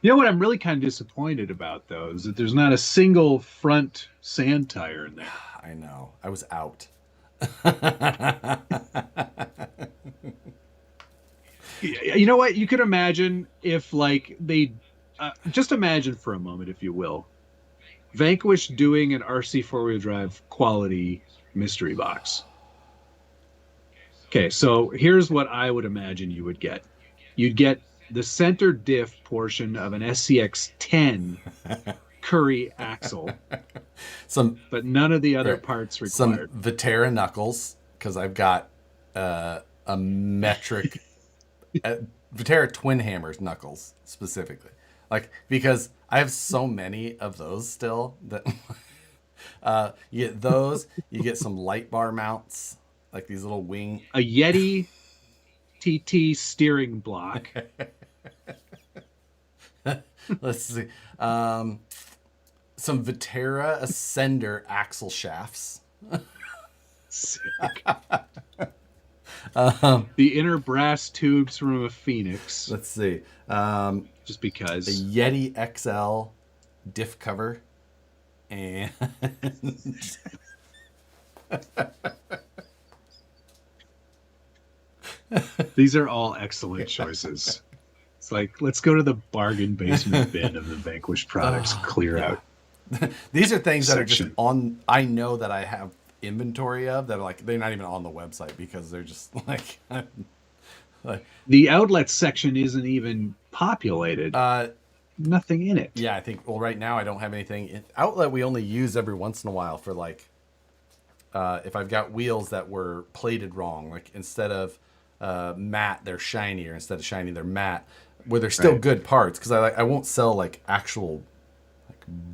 You know what I'm really kind of disappointed about, though, is that there's not a single front sand tire in there. I know. I was out. You know what? You could imagine if, like, they... just imagine for a moment, if you will, Vanquish doing an RC four-wheel drive quality mystery box. Okay, so here's what I would imagine you would get. You'd get the center diff portion of an SCX 10 Curry axle, but none of the other parts required. Some Viterra knuckles, because I've got a metric Viterra twin hammers knuckles specifically, like, because I have so many of those still that you get those. You get some light bar mounts, like these little wing. A Yeti TT steering block. Let's see. Some Viterra Ascender axle shafts. Sick. The inner brass tubes from a Phoenix. Let's see. Just because. A Yeti XL diff cover. And... These are all excellent choices. It's like, let's go to the bargain basement bin of the Vanquish products, clear out. These are things that are just on, I know that I have inventory of that are like, they're not even on the website because they're just like the outlet section isn't even populated. Nothing in it. Yeah, I think, well, right now I don't have anything in outlet. We only use every once in a while for like, if I've got wheels that were plated wrong, like instead of matte, they're shiny, or instead of shiny, they're matte, where they're still good parts. Cause I won't sell like actual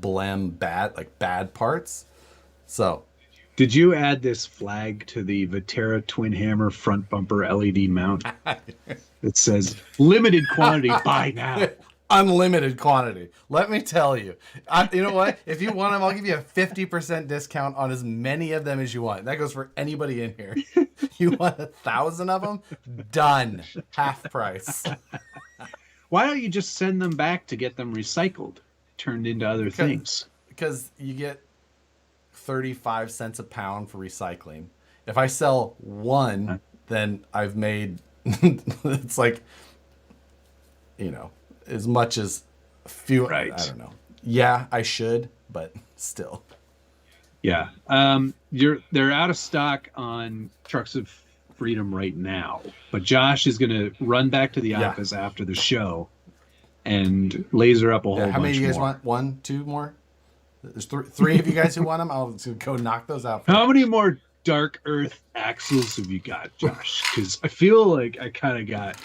like bad parts. So did you add this flag to the Viterra twin hammer front bumper LED mount? It says limited quantity, buy now. Unlimited quantity. Let me tell you. You know what? If you want them, I'll give you a 50% discount on as many of them as you want. That goes for anybody in here. You want 1,000 of them? Done. Half price. Why don't you just send them back to get them recycled, turned into other things? Because you get 35 cents a pound for recycling. If I sell one, then I've made, it's like, you know, as much as few. Right. I don't know. Yeah, I should, but still. Yeah. They're out of stock on Trucks of Freedom right now, but Josh is going to run back to the office after the show and laser up a whole bunch more. How many of you guys want? 1, 2 more? There's 3 of you guys who want them. I'll go knock those out. How many more Dark Earth axles have you got, Josh? Because I feel like I kind of got,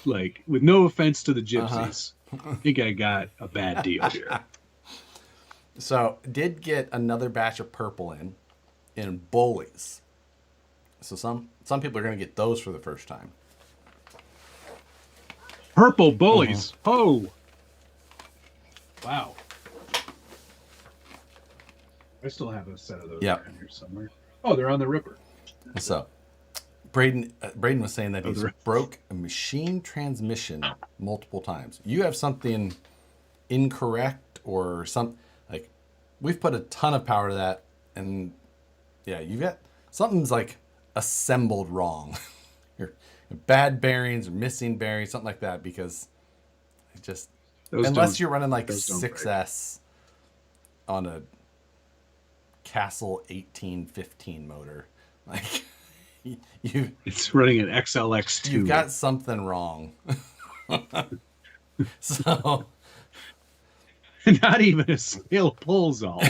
like, with no offense to the gypsies, I think I got a bad deal here. So, did get another batch of purple in Bullies. So some people are going to get those for the first time. Purple Bullies. Oh. Wow. I still have a set of those around here somewhere. Oh, they're on the Ripper. So, Braden was saying that he's broke a machine transmission multiple times. You have something incorrect or we've put a ton of power to that, and yeah, you got something's like assembled wrong. Your bad bearings or missing bearings, something like that, because it just unless you're running like 6S on a Castle 1815 motor, like it's running an XLX2. You've got something wrong. So not even a scale pulls all.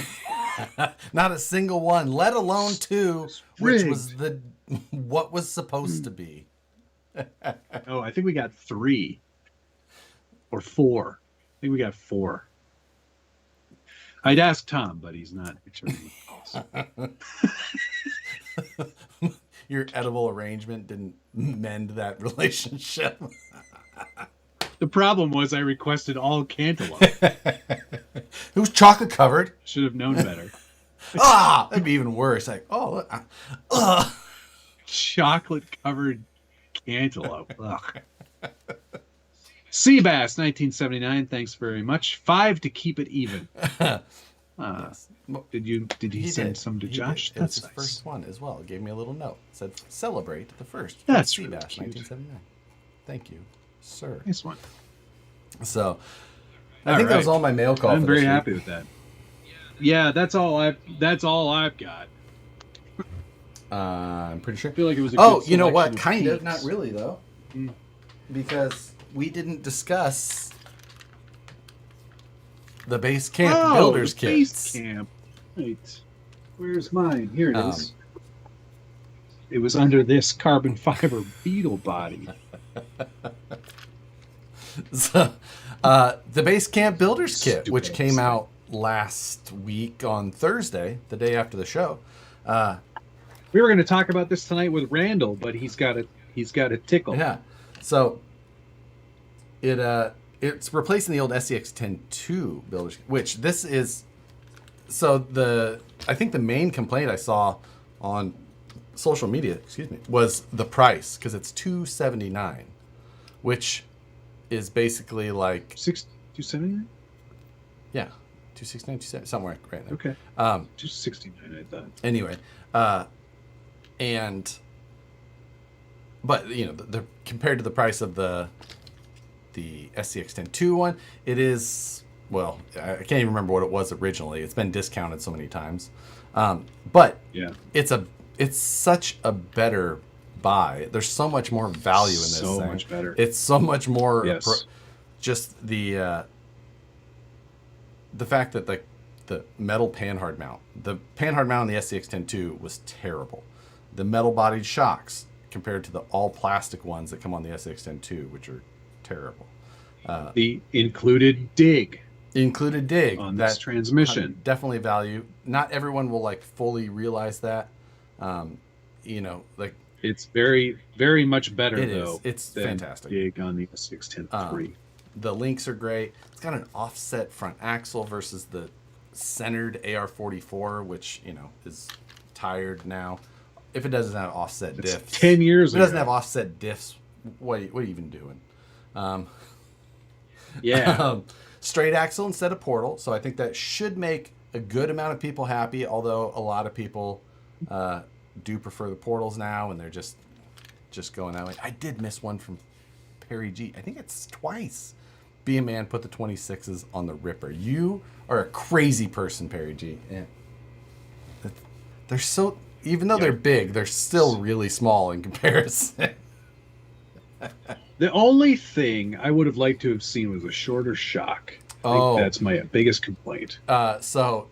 Not a single one, let alone two, which was what was supposed to be. Oh, I think we got 3 or 4. I think we got 4. I'd ask Tom, but he's not returning calls. Your edible arrangement didn't mend that relationship. The problem was I requested all cantaloupe. It was chocolate covered. Should have known better. That'd be even worse. Like, chocolate covered cantaloupe. Ugh. Seabass 1979, thanks very much. 5 to keep it even. Yes. Did he send some to Josh? That's his first one as well. Gave me a little note. Said celebrate the first. That's Seabass really cute. 1979. Thank you, sir. Nice one. So I think that was all my mail call. I'm very happy with that. Yeah, that's all I've got. I'm pretty sure. I feel like it was a good you know what? selection of Kind of. peaks. Not really, though. Because we didn't discuss the base camp builders the kits. Base camp. Right. Where's mine? Here it is. It was under this carbon fiber beetle body. So, the base camp builders kit, Stupid which came stuff. out last week on Thursday, the day after the show. We were going to talk about this tonight with Randall, but he's got a tickle. Yeah. So it's replacing the old SCX 10.2 builders, which this is. So I think the main complaint I saw on social media, was the price, because it's $279, which is basically like $279. Yeah, 269, 270, somewhere right there. Okay. $269, I thought. Anyway, but you know, the compared to the price of the SCX 10.2 one, it is, well, I can't even remember what it was originally. It's been discounted so many times, but yeah, it's such a better buy. There's so much more value in this thing. So much better. It's so much more. Yes. Just the fact that the metal panhard mount, the panhard mount on the SCX 10.2 was terrible. The metal bodied shocks compared to the all plastic ones that come on the SCX 10.2, which are terrible. The included dig on this transmission. Definitely value. Not everyone will like fully realize that. You know, like it's very, very much better though. It's fantastic. Dig on the SCX 10.3. The links are great. It's got an offset front axle versus the centered AR44, which, you know, is tired now. If it doesn't have offset diffs, 10 years ago. If it doesn't have offset diffs, what are you even doing? Straight axle instead of portal. So I think that should make a good amount of people happy, although a lot of people do prefer the portals now, and they're just going that way. I did miss one from Perry G. I think it's twice. Be a man, put the 26s on the Ripper. You are a crazy person, Perry G. Yeah. They're so, even though they're big, they're still really small in comparison. The only thing I would have liked to have seen was a shorter shock. I think that's my biggest complaint. So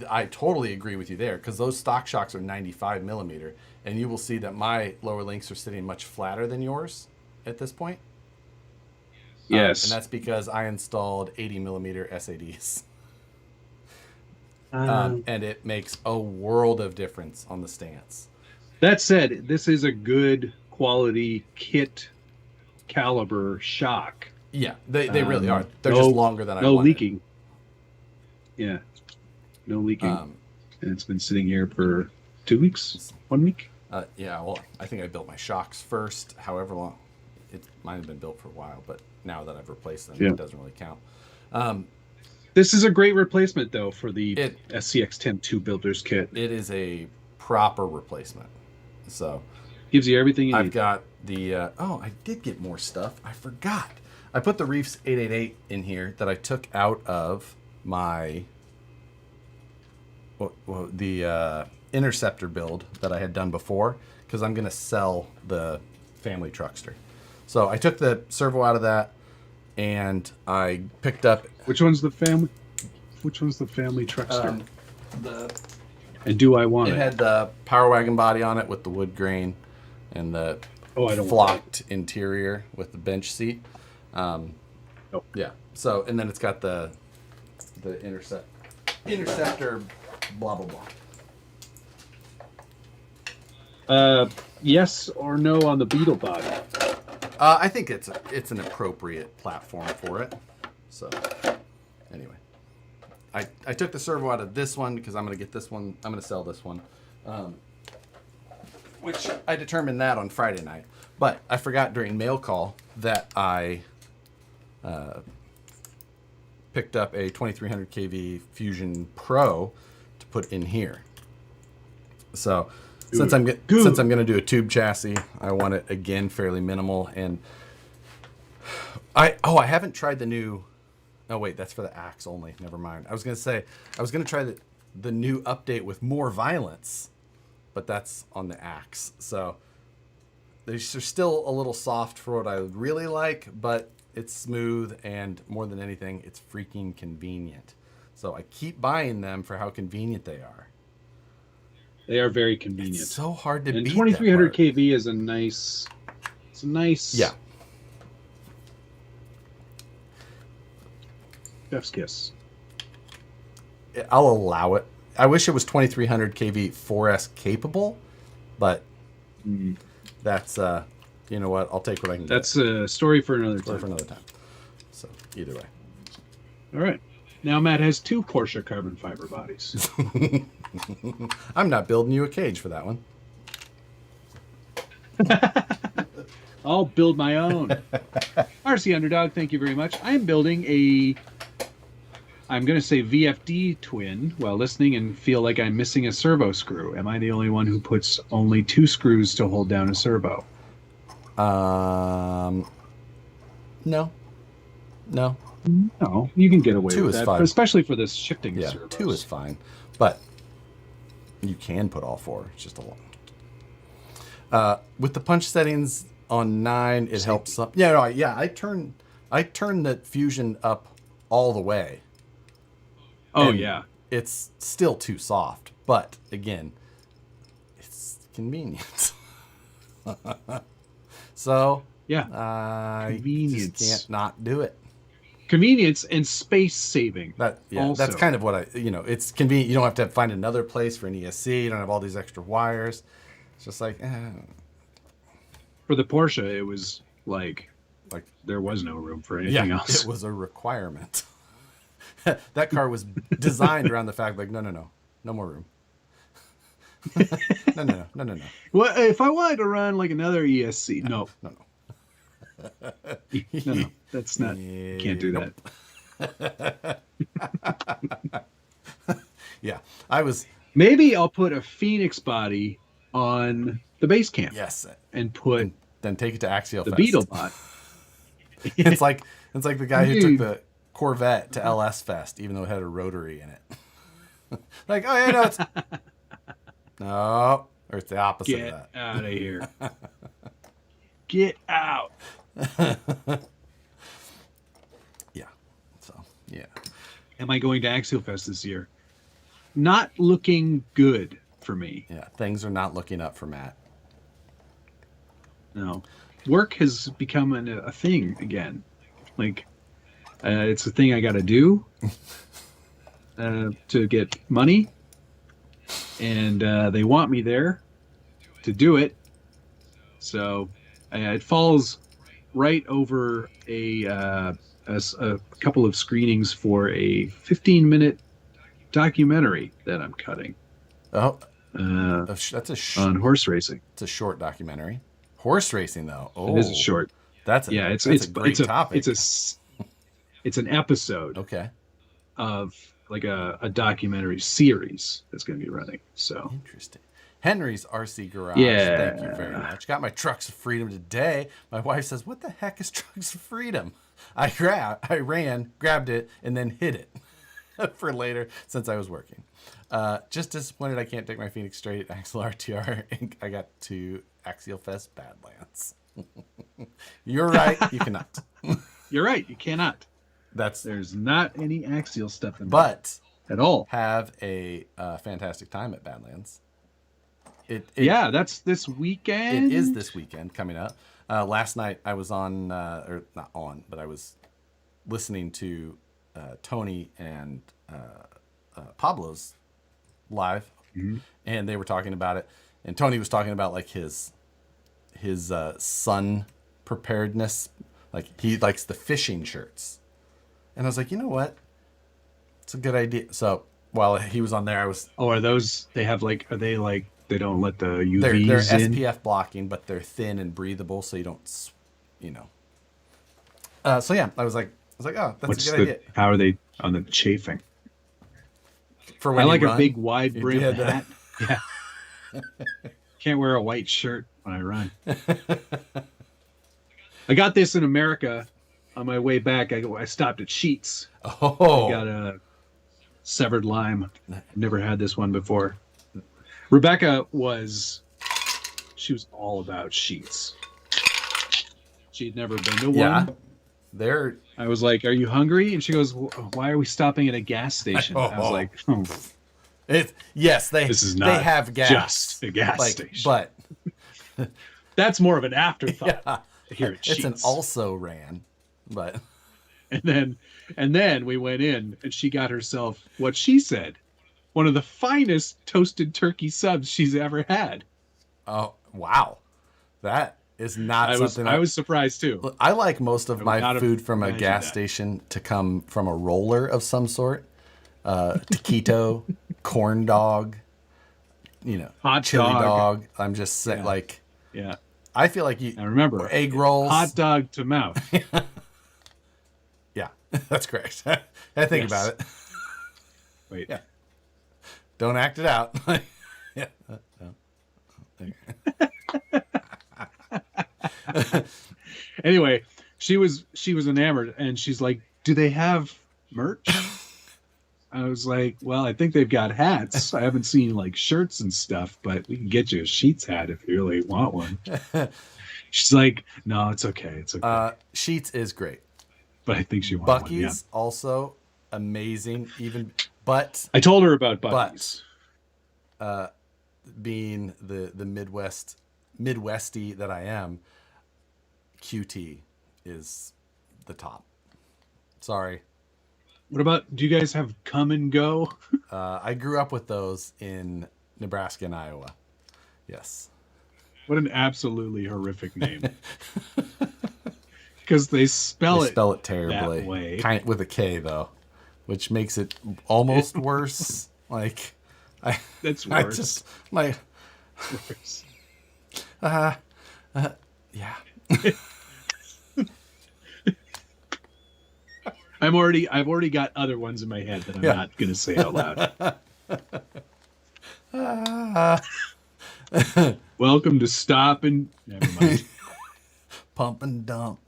I totally agree with you there, because those stock shocks are 95 millimeter, and you will see that my lower links are sitting much flatter than yours at this point. Yes. And that's because I installed 80 millimeter SADs. And it makes a world of difference on the stance. That said, this is a good quality kit caliber shock. Yeah, they really are. They're just longer than I wanted. No leaking. Yeah, no leaking. And it's been sitting here for 2 weeks, 1 week. Yeah, well, I think I built my shocks first, however long. It might have been built for a while, but now that I've replaced them, it doesn't really count. This is a great replacement, though, for the SCX-10 builders kit. It is a proper replacement. So gives you everything you need. I've got the I did get more stuff. I forgot. I put the Reefs 888 in here that I took out of my the Interceptor build that I had done before, because I'm going to sell the family truckster. So I took the servo out of that, and I picked up. Which one's the family truckster? And do I want it? It had the Power Wagon body on it with the wood grain and the flocked interior with the bench seat. Nope. Yeah. So, and then it's got the Interceptor blah blah blah. Yes or no on the Beetle body? I think it's an appropriate platform for it. So, anyway, I took the servo out of this one because I'm going to get this one. I'm going to sell this one, which I determined that on Friday night. But I forgot during mail call that I picked up a 2300 kV Fusion Pro to put in here. So since I'm going to do a tube chassis, I want it again fairly minimal. And I haven't tried the new. Oh wait, that's for the axe only. Never mind. I was going to try the new update with more violence, but that's on the axe. So they're still a little soft for what I would really like, but it's smooth, and more than anything, it's freaking convenient. So I keep buying them for how convenient they are. They are very convenient. It's so hard to beat. And 2300 kV is a nice. It's a nice. Yeah. Chef's kiss. I'll allow it. I wish it was 2300 kV 4S capable, but that's you know what? I'll take what I can get. That's a story for another time. So either way. All right. Now Matt has 2 Porsche carbon fiber bodies. I'm not building you a cage for that one. I'll build my own. RC Underdog, thank you very much. I'm building I'm going to say VFD twin while listening and feel like I'm missing a servo screw. Am I the only one who puts only 2 screws to hold down a servo? No. No, you can get away 2 with is that, fine. But especially for this shifting yeah, servos. 2 is fine, but you can put all 4. It's just a lot. With the punch settings on 9, it helps some. Yeah, no, I turn the Fusion up all the way. Oh yeah, it's still too soft, but again, it's convenient. So yeah, I just can't not do it. Convenience and space saving. That's kind of what it's convenient. You don't have to find another place for an ESC. You don't have all these extra wires. It's just like for the Porsche, it was like there was no room for anything else. It was a requirement. That car was designed around the fact no more room. No. Well, if I wanted to run like another ESC, no, that's not. Can't do that. Yeah, I was. Maybe I'll put a Phoenix body on the base camp. Yes, and put then take it to Axial the Fest. Beetle bot. It's like the guy who took the Corvette to LS Fest, even though it had a rotary in it. Like, oh yeah, no, it's no, or it's the opposite of that. Get out of here. Get out. Yeah. So yeah. Am I going to Axial Fest this year? Not looking good for me. Yeah, things are not looking up for Matt. No. Work has become a thing again. Like, it's a thing I got to do to get money. And they want me there to do it. So it falls right over a couple of screenings for a 15-minute documentary that I'm cutting. Oh, that's on horse racing. It's a short documentary. Horse racing, though. Oh, it is short. That's a great topic. It's an episode. Okay. of like a documentary series that's going to be running. So interesting. Henry's RC Garage. Yeah. Thank you very much. Got my Trucks of Freedom today. My wife says, "What the heck is Trucks of Freedom?" I ran, grabbed it, and then hid it for later since I was working. Just disappointed I can't take my Phoenix straight Axial RTR. And I got to Axial Fest Badlands. You're right. You cannot. You're right. You cannot. There's not any Axial stuff in there at all. Have a fantastic time at Badlands. Yeah, that's this weekend. It is this weekend coming up. Last night I was on, or not on, but I was listening to Tony and Pablo's live, and they were talking about it. And Tony was talking about like his sun preparedness, like he likes the fishing shirts. And I was like, you know what? It's a good idea. So while he was on there, I was. Oh, are those? They have like. Are they like? They don't let the UVs they're in? SPF blocking, but they're thin and breathable, so you don't, you know. So yeah, I was like, oh, that's a good idea. How are they on the chafing? For when I like you run, a big wide brim hat. Yeah. Can't wear a white shirt when I run. I got this in America. On my way back, I stopped at Sheetz. Oh. I got a severed lime. Never had this one before. Rebecca she was all about Sheetz. She'd never been to one. I was like, "Are you hungry?" And she goes, "Why are we stopping at a gas station?" I was like, yes, they have gas. Just a gas station. But that's more of an afterthought. Yeah. Here at Sheetz. It's an also ran, but and then we went in and she got herself what she said, one of the finest toasted turkey subs she's ever had. Oh, wow. That is not something I was surprised too. I like most of my food from a gas station to come from a roller of some sort. Taquito, corn dog, hot chili dog. I'm just saying, yeah. I feel like I remember egg rolls, hot dog to mouth. Yeah, that's correct. I think about it. Wait. Yeah. Don't act it out. Yeah. Anyway, she was enamored, and she's like, "Do they have merch?" I was like, "Well, I think they've got hats. I haven't seen like shirts and stuff, but we can get you a Sheetz hat if you really want one." She's like, "No, it's okay. It's okay." Sheetz is great, but I think she wants Bucky's one. Yeah. Also amazing. But I told her about Bucky's. Being the Midwestie that I am, QT is the top. Sorry. What about, do you guys have Come and Go? I grew up with those in Nebraska and Iowa. Yes. What an absolutely horrific name. Because they spell it terribly. That way. With a K, though, which makes it almost worse. Like, that's worse. Worse. Yeah. I've already got other ones in my head that I'm not going to say out loud. Welcome to Stop and never mind. Pump and Dump.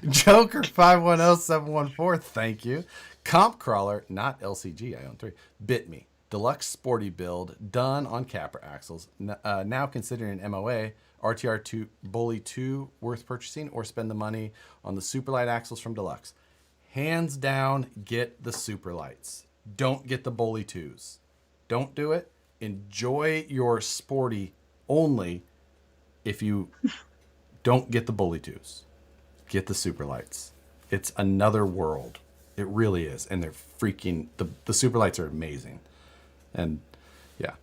Joker 510714. Thank you. Comp Crawler, not LCG. I own 3. Bit Me. Deluxe sporty build done on capper axles. Now considering an MOA. RTR2 Bully 2 worth purchasing, or spend the money on the Superlight axles from Deluxe. Hands down, get the Superlights. Don't get the Bully 2s. Don't do it. Enjoy your sporty only if you don't get the Bully 2s. Get the Superlights. It's another world. It really is. And they're freaking, the Superlights are amazing. And yeah.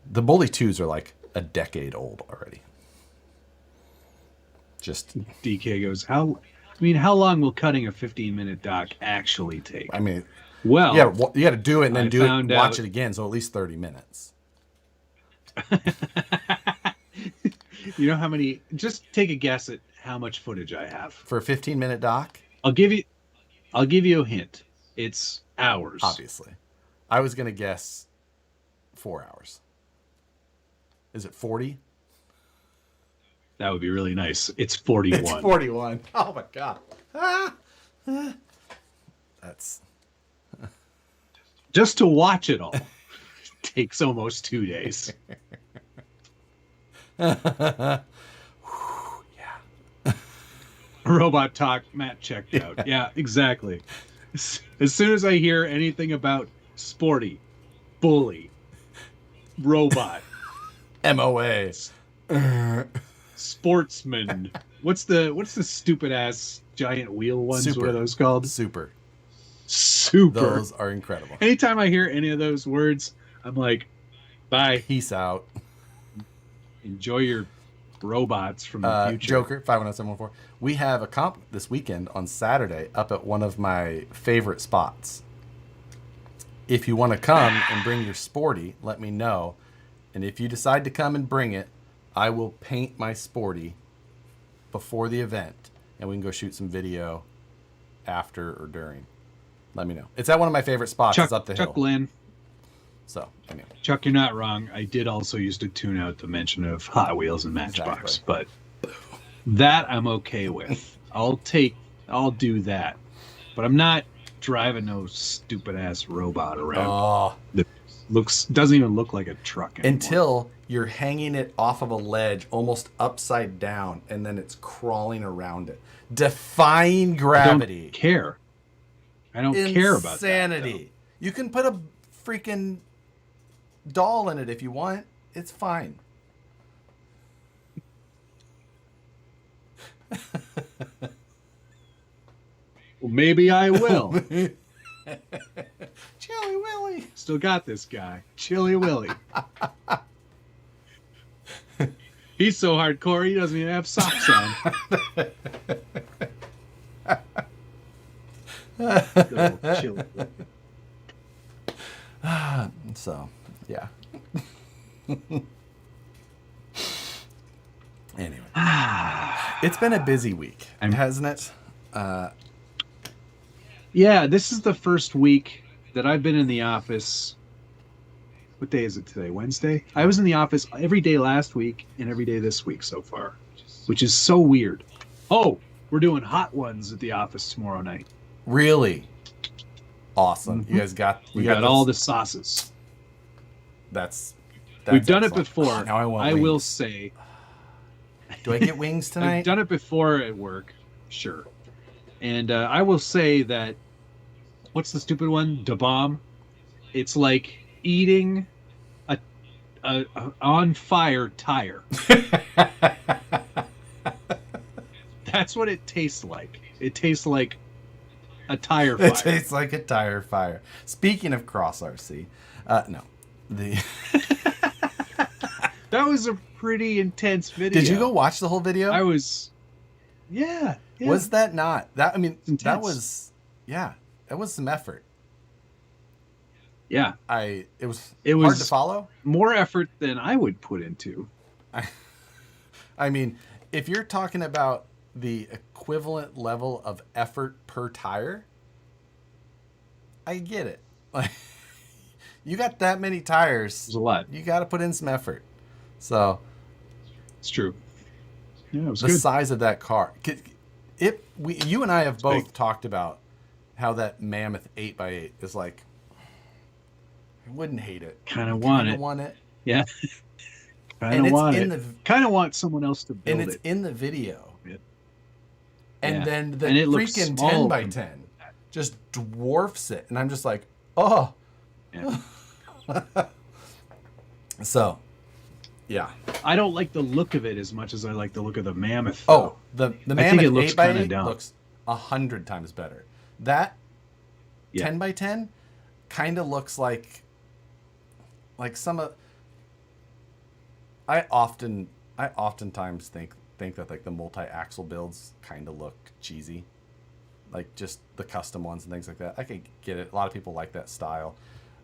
The Bully 2s are like a decade old already. Just DK goes, how long will cutting a 15-minute doc actually take? I mean, well, yeah, you got to do it and then watch it again, so at least 30 minutes. You know how many? Just take a guess at how much footage I have for a 15-minute doc. I'll give you I'll give you a hint. It's hours. Obviously. I was going to guess 4 hours. Is it 40? That would be really nice. It's 41. It's 41. Oh my God. That's just to watch it all takes almost 2 days. Yeah. Robot talk, Matt checked out. Yeah, exactly. As soon as I hear anything about sporty, bully, robot, MOA, sportsman. What's the stupid ass giant wheel ones? Super. What are those called? Super. Those are incredible. Anytime I hear any of those words, I'm like, bye. Peace out. Enjoy your robots from the future. Joker 510714. We have a comp this weekend on Saturday up at one of my favorite spots. If you want to come and bring your sporty, let me know. And if you decide to come and bring it, I will paint my sporty before the event, and we can go shoot some video after or during. Let me know. It's at one of my favorite spots. It's up the hill. Chuck Lynn. So, anyway. Chuck, you're not wrong. I did also used to tune out the mention of Hot Wheels and Matchbox, but that I'm okay with. I'll do that. But I'm not driving no stupid ass robot around. That doesn't even look like a truck anymore. Until you're hanging it off of a ledge almost upside down, and then it's crawling around it. Defying gravity. I don't care. I don't care about that. Insanity. You can put a freaking doll in it if you want. It's fine. Well, maybe I will. Chilly Willy. Still got this guy. Chilly Willy. He's so hardcore he doesn't even have socks on. Chilly Willy. So, yeah. Anyway. It's been a busy week, hasn't it? Yeah, this is the first week that I've been in the office. What day is it today? Wednesday? I was in the office every day last week and every day this week so far, which is so weird. Oh, we're doing hot ones at the office tomorrow night. Really? Awesome. Mm-hmm. You guys got all the sauces. That's We've done excellent. it before. Now I will say. Do I get wings tonight? I've done it before at work. Sure. And I will say that, what's the stupid one? Da bomb. It's like eating a on fire tire. That's what it tastes like. It tastes like a tire fire. It tastes like a tire fire. Speaking of Cross RC, no. That was a pretty intense video. Did you go watch the whole video? I was. Yeah. Was that not? That, I mean, intense. that was, yeah, that was some effort. Yeah. It was hard to follow. More effort than I would put into. I mean, if you're talking about the equivalent level of effort per tire, I get it. Like, you got that many tires. It's a lot. You got to put in some effort. So it's true. Yeah, it was the good. size of that car. You and I have both talked about how that Mammoth 8x8 is like. I wouldn't hate it. Kind of want it. Yeah. Kind of want it. Kind of want someone else to build it. And it's in the video. Yeah. And then the freaking 10x10 just dwarfs it. And I'm just like, oh. Yeah. So, yeah. I don't like the look of it as much as I like the look of the Mammoth. Oh, the Mammoth 8x8 dumb. looks 100 times better. That 10x10 kind of looks like some of. I oftentimes think that like the multi-axle builds kind of look cheesy, like just the custom ones and things like that. I can get it. A lot of people like that style,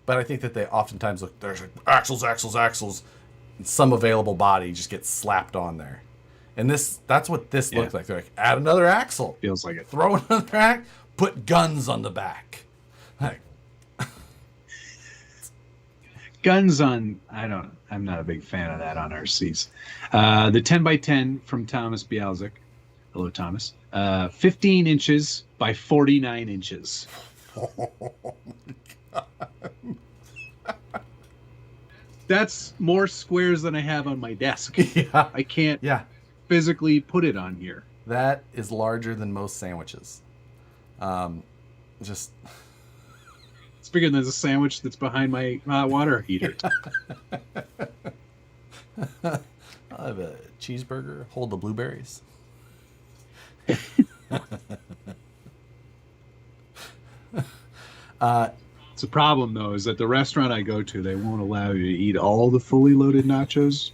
but I think that they oftentimes look, there's like axles, and some available body just gets slapped on there. And that's what this looks like. They're like, add another axle. Feels like it. Throw another axle. put guns on the back. Like, guns on, I'm not a big fan of that on RCs. The 10x10 from Thomas Bialzik. Hello, Thomas. 15 inches by 49 inches. oh my God. That's more squares than I have on my desk. Yeah. I can't physically put it on here. That is larger than most sandwiches. Just... It's bigger than the sandwich that's behind my hot water heater. I'll have a cheeseburger, hold the blueberries. It's a problem, though, is that the restaurant I go to, they won't allow you to eat all the fully loaded nachos.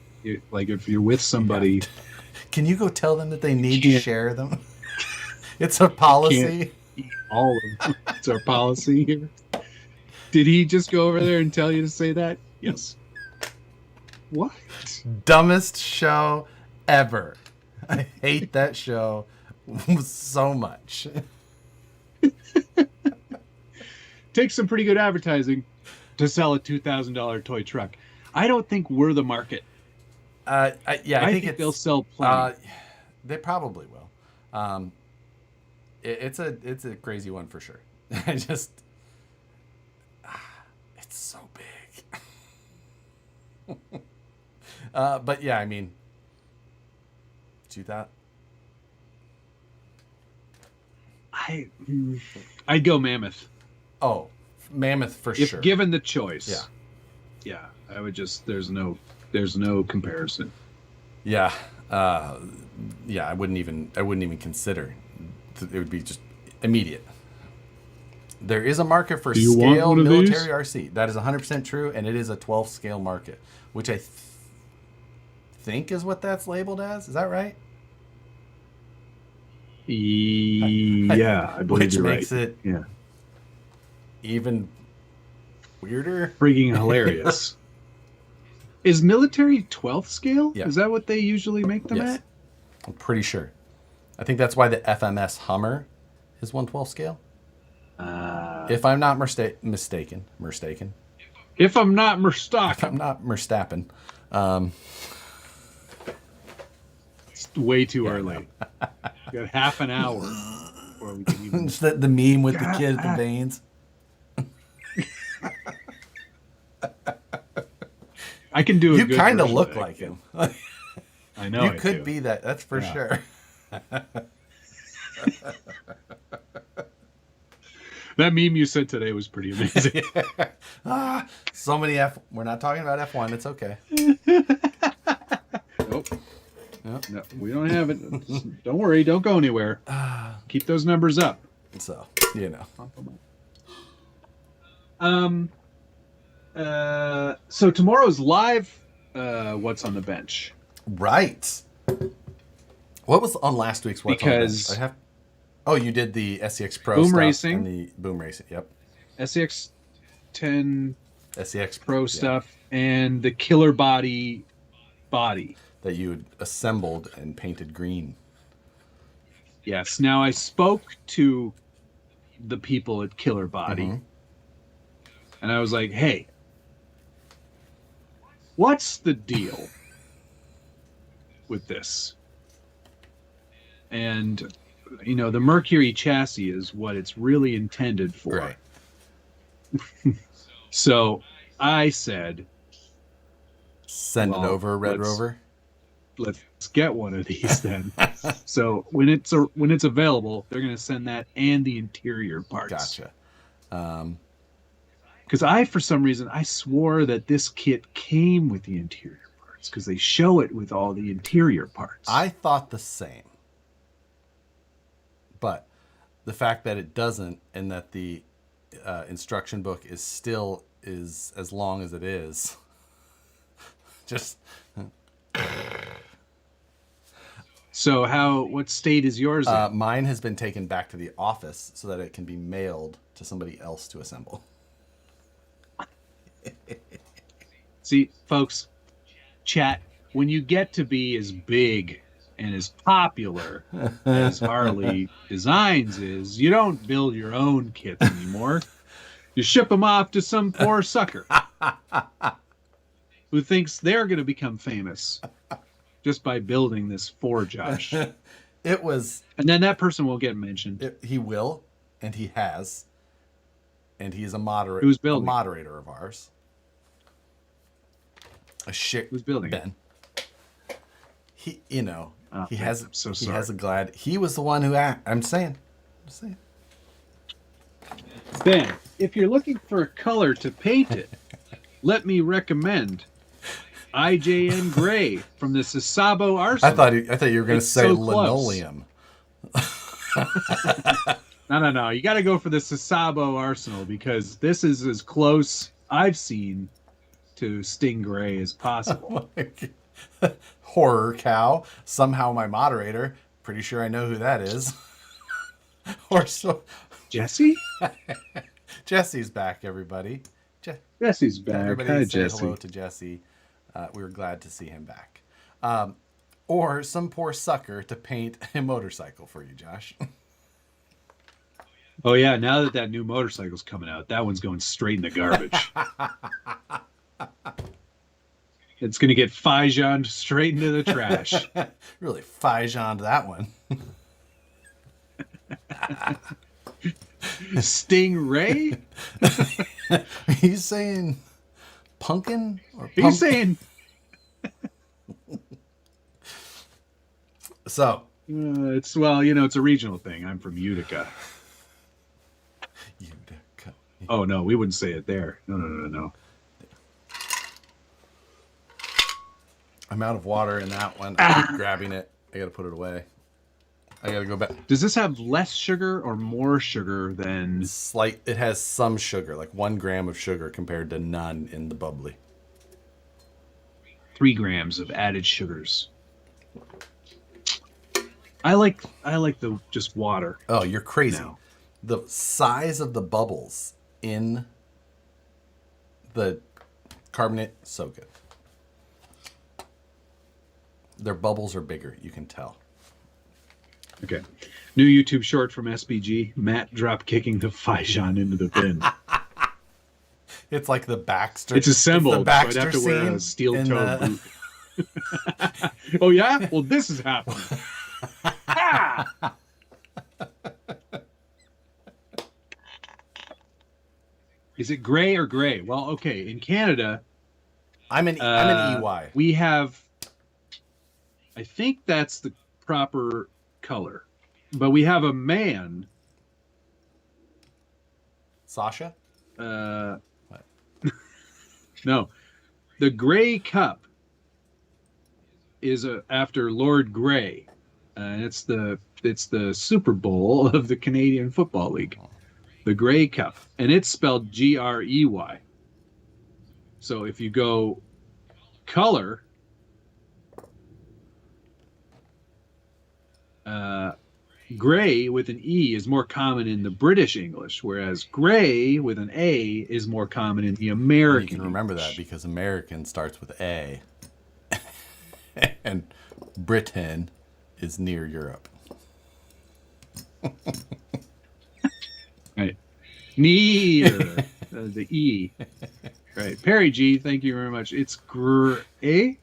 Like, if you're with somebody... Can you go tell them that they need to share them? It's a policy. Eat all of them. It's our policy here. Did he just go over there and tell you to say that? Yes. What? Dumbest show ever. I hate that show so much. Takes some pretty good advertising to sell a $2,000 toy truck. I don't think we're the market. I think they'll sell plenty. They probably will. It's a crazy one for sure. I just, it's so big. But yeah, I mean, do that. I'd go Mammoth. Oh, Mammoth for sure. If given the choice. Yeah. Yeah. I would just, there's no comparison. Yeah. I wouldn't even consider. It would be just immediate. There is a market for scale military RC. That is 100% true, and it is a 12 scale market, which I think is what that's labeled as. Is that right? Yeah, I believe which you're makes right. it even weirder. Freaking hilarious. Is military 12th scale? Yeah. Is that what they usually make them at? I'm pretty sure. I think that's why the FMS Hummer is 1/12 scale. If I'm not mistaken. If I'm not Merstock. If I'm not Merstappen. It's way too early. We got half an hour before we can even... It's the meme with the kid at the veins. I can do a good You kind of version look of that like kid. him. I know. You I could do. be that. That's for sure. That meme you said today was pretty amazing. So many We're not talking about F1. It's okay. Nope. No, we don't have it. Don't worry. Don't go anywhere. Keep those numbers up. So, you know. So tomorrow's live. What's on the bench? Right. What was on last week's What's Because on the bench? Oh, you did the SCX Pro Boom stuff Racing. and the Boom Racing. Yep. SCX 10 SCX Pro stuff and the killer body that you had assembled and painted green. Yes. Now I spoke to the people at Killer Body, and I was like, "Hey, what's the deal with this?" And you know, the Mercury chassis is what it's really intended for. Right. So I said, Send it over, Red Rover. Let's get one of these then. So when it's available, they're going to send that and the interior parts. Gotcha. Because I, for some reason, I swore that this kit came with the interior parts because they show it with all the interior parts. I thought the same. But the fact that it doesn't and that the instruction book is still as long as it is, just... So what state is yours in? Mine has been taken back to the office so that it can be mailed to somebody else to assemble. See, folks, chat, when you get to be as big and as popular as Harley Designs is, you don't build your own kits anymore. You ship them off to some poor sucker who thinks they're going to become famous just by building this for Josh. It was... And then that person will get mentioned. He will, and he has. And he is a moderator. Who's building? A moderator of ours. Who's building? Ben. He, you know, he has. I'm so he sorry. has a glad. He was the one who. I'm saying. Ben, if you're looking for a color to paint it, let me recommend IJN Gray from the Sasabo Arsenal. I thought you were going to say so linoleum. No. You got to go for the Sasabo Arsenal because this is as close I've seen to Stingray as possible. Horror cow. Somehow my moderator. Pretty sure I know who that is. Or so. Jesse? Jesse's back, everybody. Jesse's back. Everybody Hi, say Jesse. hello to Jesse. We were glad to see him back. Or some poor sucker to paint a motorcycle for you, Josh. Oh, yeah. Now that new motorcycle's coming out, that one's going straight in the garbage. It's going to get Fijoned straight into the trash. Really Fijoned that one. Stingray? Are you saying pumpkin? Or Are you saying... So... it's a regional thing. I'm from Utica. Utica. Oh, no, we wouldn't say it there. No. I'm out of water in that one. I keep grabbing it. I got to put it away. I got to go back. Does this have less sugar or more sugar than... It has some sugar, like 1 gram of sugar compared to none in the bubbly. 3 grams of added sugars. I like the just water. Oh, you're crazy. Now. The size of the bubbles in the carbonate, so good. Their bubbles are bigger, you can tell. Okay. New YouTube short from SBG. Matt drop kicking the Fijon into the bin. It's like the Baxter. It's assembled. It's the Baxter so I'd have to wear a steel-toed boot. Oh, yeah? Well, this is happening. Is it gray or gray? Well, okay. In Canada, I'm an EY. We have, I think that's the proper color, but we have a man. Sasha? What? What? No, the Grey Cup is after Lord Grey. It's the Super Bowl of the Canadian Football League, the Grey Cup, and it's spelled Grey. So if you go color, gray with an E is more common in the British English, whereas gray with an A is more common in the American. You can remember English. that because American starts with A, and Britain is near Europe. Right. Near the E. Right. Perry G, thank you very much. It's gray.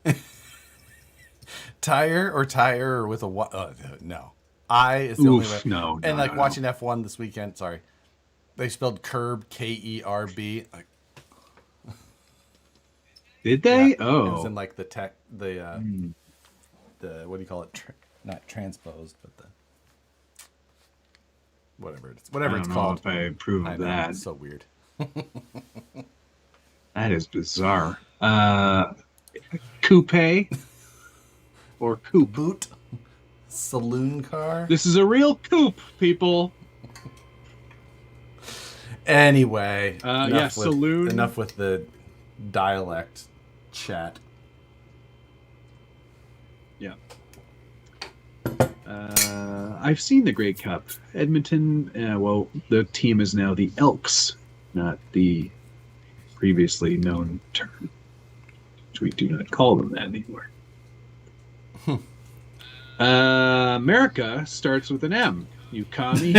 Tire with a Y. No. I is the only way. No. And like watching F1 this weekend, sorry. They spelled curb Kerb. Like, did they? yeah, Oh. It was in like the what do you call it? Not transposed, but the whatever it's called. If I approve of that. It's so weird. That is bizarre. Coupe or coupe. Boot. Saloon car. This is a real coupe, people. Anyway, saloon. Enough with the dialect chat. Yeah. I've seen the Grey Cup. Edmonton, the team is now the Elks, not the previously known term, which we do not call them that anymore. America starts with an M. You commie.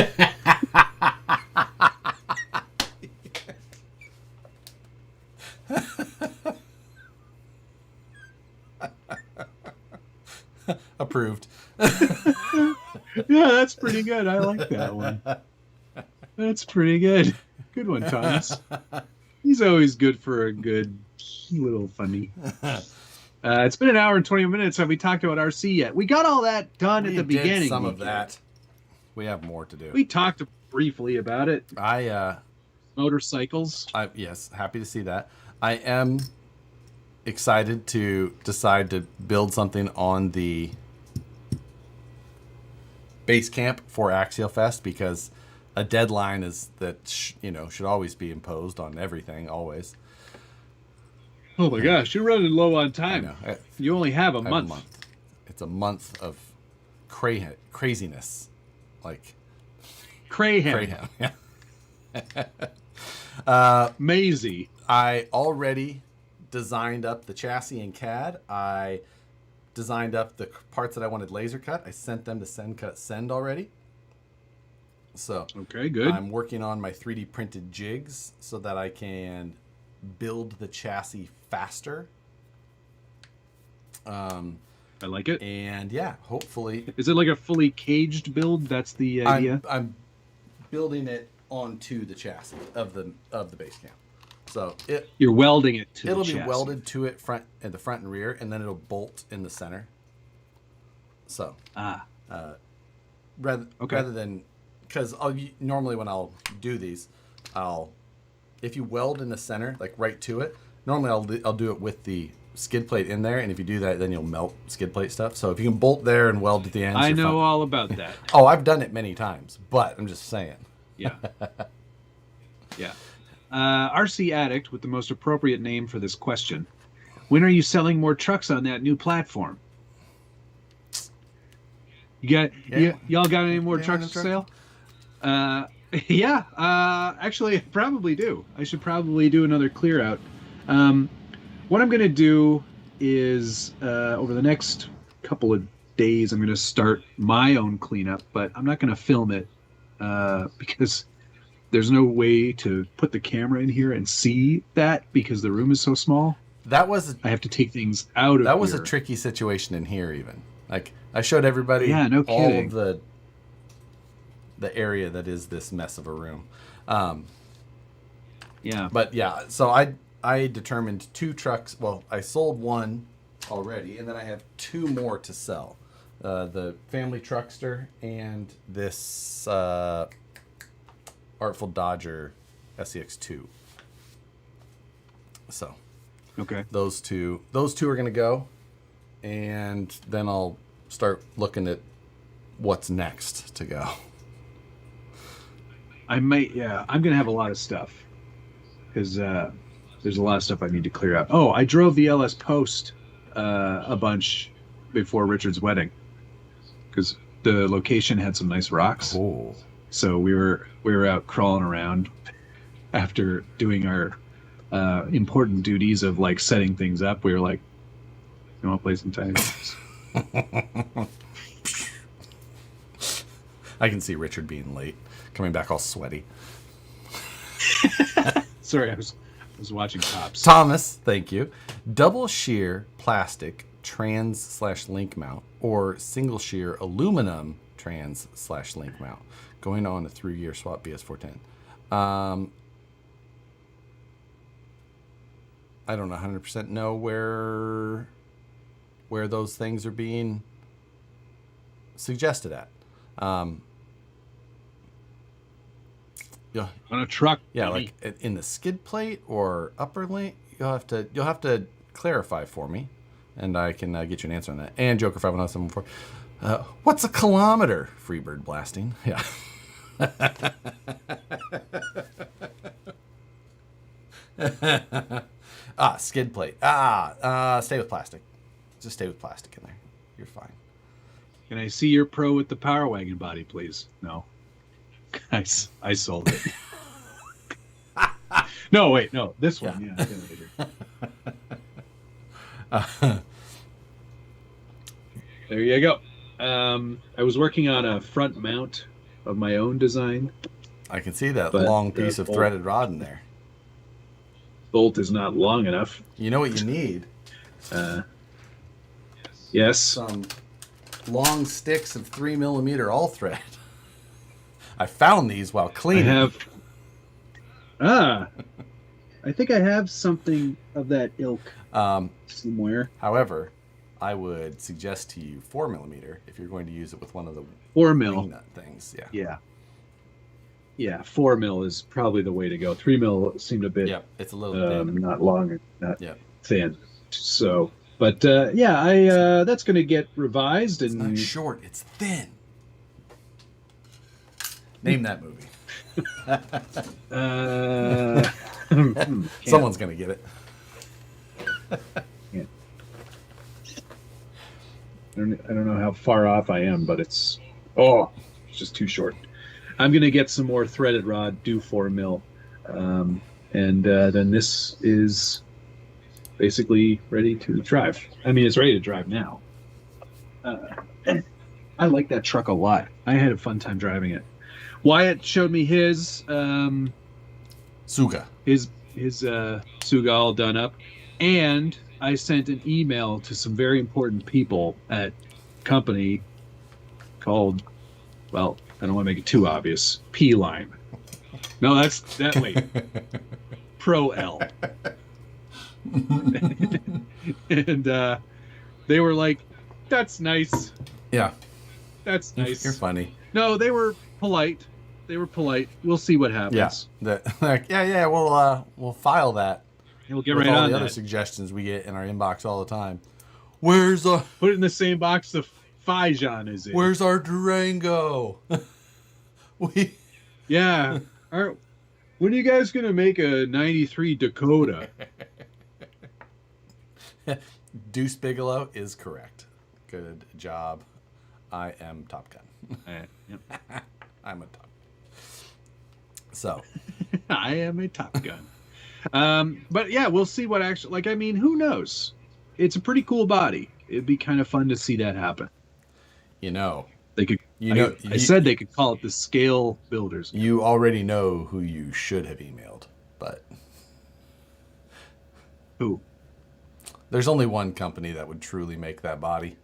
Approved. Yeah, that's pretty good. I like that one. That's pretty good. Good one, Thomas. He's always good for a good little funny. It's been an hour and 20 minutes. Have we talked about RC yet? We got all that done at the beginning. Some of that. We have more to do. We talked briefly about it. Motorcycles. Yes, happy to see that. I am excited to decide to build something on the base camp for Axial Fest, because a deadline is that should always be imposed on everything, always. Oh my gosh, you're running low on time. You only have a month. It's a month of craziness, like Crayham. Yeah. Maisie. I already designed up the chassis in CAD. I designed up the parts that I wanted laser cut. I sent them to send already. So okay, good. I'm working on my 3D printed jigs so that I can build the chassis faster. I like it. And yeah, hopefully. Is it like a fully caged build? That's the idea. I'm building it onto the chassis of the base camp. So you're welding it to it'll the be chassis. Welded to it in the front and rear, and then it'll bolt in the center. So rather than, because normally when I'll do these, if you weld in the center, like right to it, normally I'll do it with the skid plate in there, and if you do that, then you'll melt skid plate stuff. So if you can bolt there and weld at the ends, I know all about that. Oh, I've done it many times, but I'm just saying. Yeah. Yeah. RC Addict with the most appropriate name for this question. When are you selling more trucks on that new platform? Y'all got any more trucks for sale? Actually, I probably do. I should probably do another clear out. What I'm going to do is over the next couple of days, I'm going to start my own cleanup, but I'm not going to film it because there's no way to put the camera in here and see that because the room is so small. I have to take things out of here. That was a tricky situation in here, even. Like, I showed everybody all of the area that is this mess of a room. But yeah, so I determined 2 trucks. Well, I sold one already, and then I have 2 more to sell. The family truckster and this Artful Dodger SEX2. So, okay, those two are gonna go, and then I'll start looking at what's next to go. I'm gonna have a lot of stuff because there's a lot of stuff I need to clear out. Oh, I drove the LS Post a bunch before Richard's wedding because the location had some nice rocks. Oh. So we were out crawling around after doing our important duties of like setting things up. We were like, "You want to play some tiny games?" I can see Richard being late, coming back all sweaty. Sorry, I was watching Cops. Thomas, thank you. Double shear plastic trans/link mount or single shear aluminum trans/link mount. Going on a 3-year swap BS410. I don't 100% know where those things are being suggested at. Yeah, on a truck. Yeah, maybe. Like in the skid plate or upper link. You'll have to clarify for me, and I can get you an answer on that. And Joker 51074. What's a kilometer? Freebird blasting. Yeah. Skid plate. Stay with plastic. Just stay with plastic in there. You're fine. Can I see your pro with the Power Wagon body, please? No. I sold it. No, wait, no. This one. Yeah. There you go. I was working on a front mount of my own design. I can see that long piece of threaded rod in there. Bolt is not long enough. You know what you need? Yes. Some long sticks of 3mm all thread. I found these while cleaning. I think I have something of that ilk somewhere. However, I would suggest to you 4mm if you're going to use it with one of the 4mm nut things. Yeah, 4mm is probably the way to go. 3mm seemed a bit. Yeah, it's a little thin. Not long, not thin. So, but that's going to get revised. It's not short; it's thin. Name that movie. Someone's going to get it. Yeah. I don't know how far off I am, but it's just too short. I'm going to get some more threaded rod, do 4mm, and then this is basically ready to drive. I mean, it's ready to drive now. I like that truck a lot. I had a fun time driving it. Wyatt showed me his Suga. His Suga all done up, and I sent an email to some very important people at a company called, well, I don't want to make it too obvious, P-Line. No, wait. Pro L. And they were like, that's nice. Yeah. That's nice. You're funny. No, they were polite. We'll see what happens. Yeah. We'll file that. We'll get right on all the that. other suggestions we get in our inbox all the time. Where's the... Put it in the same box the Fijan is in. Where's our Durango? Yeah. When are you guys going to make a 93 Dakota? Deuce Bigelow is correct. Good job. I am Top Gun. Yep. I'm a Top Gun. So. I am a Top Gun. But yeah, we'll see what actually, who knows? It's a pretty cool body. It'd be kind of fun to see that happen. They could, I said they could call it the Scale Builders. You already know who you should have emailed, but. Who? There's only one company that would truly make that body.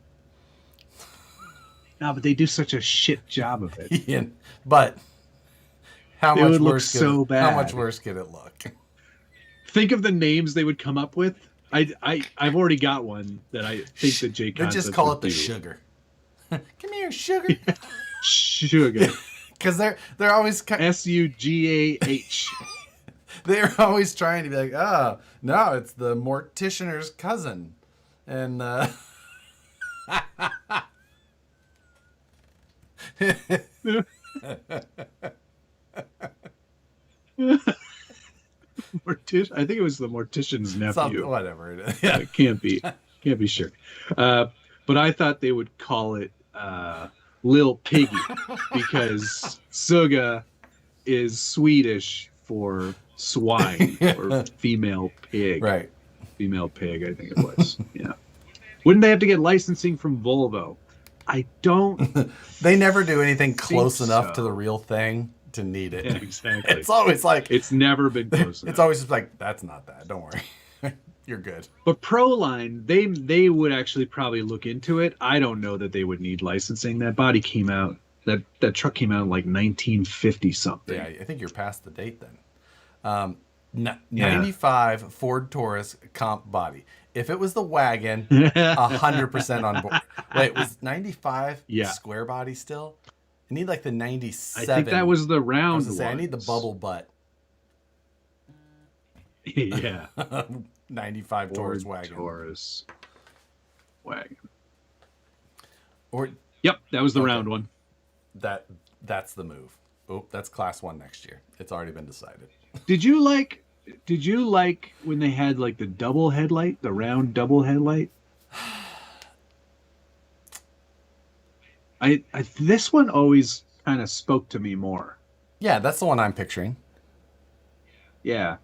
No, but they do such a shit job of it. Yeah, but how much worse could it look? Think of the names they would come up with. I've already got one that I think that Jay Concepts just call it the Sugar. Come here, Sugar. Sugar. Because they're always SUGAH. They're always trying to be like, oh no, it's the morticianer's cousin, and I think it was the mortician's nephew. Whatever it is. Yeah. It can't be sure. But I thought they would call it Lil Piggy because Suga is Swedish for swine or female pig. Right. Female pig, I think it was. Yeah. Wouldn't they have to get licensing from Volvo? I don't. They never do anything close enough to the real thing to need it. Yeah, exactly. It's always like it's never been close enough. It's always just like, that's not that. Don't worry. You're good. But Proline, they would actually probably look into it. I don't know that they would need licensing. That body came out. That truck came out in like 1950 something. Yeah, I think you're past the date then. 95 Ford Taurus comp body. If it was the wagon, 100% on board. Wait, was 95 square body still? I need like the 97. I think that was the round one. I need the bubble butt. Yeah. 95 Taurus Ford wagon. Taurus wagon. Or yep, that was the round one. That's the move. Oh, that's class 1 next year. It's already been decided. Did you like when they had like the double headlight, the round double headlight? This one always kind of spoke to me more. Yeah, that's the one I'm picturing. Yeah.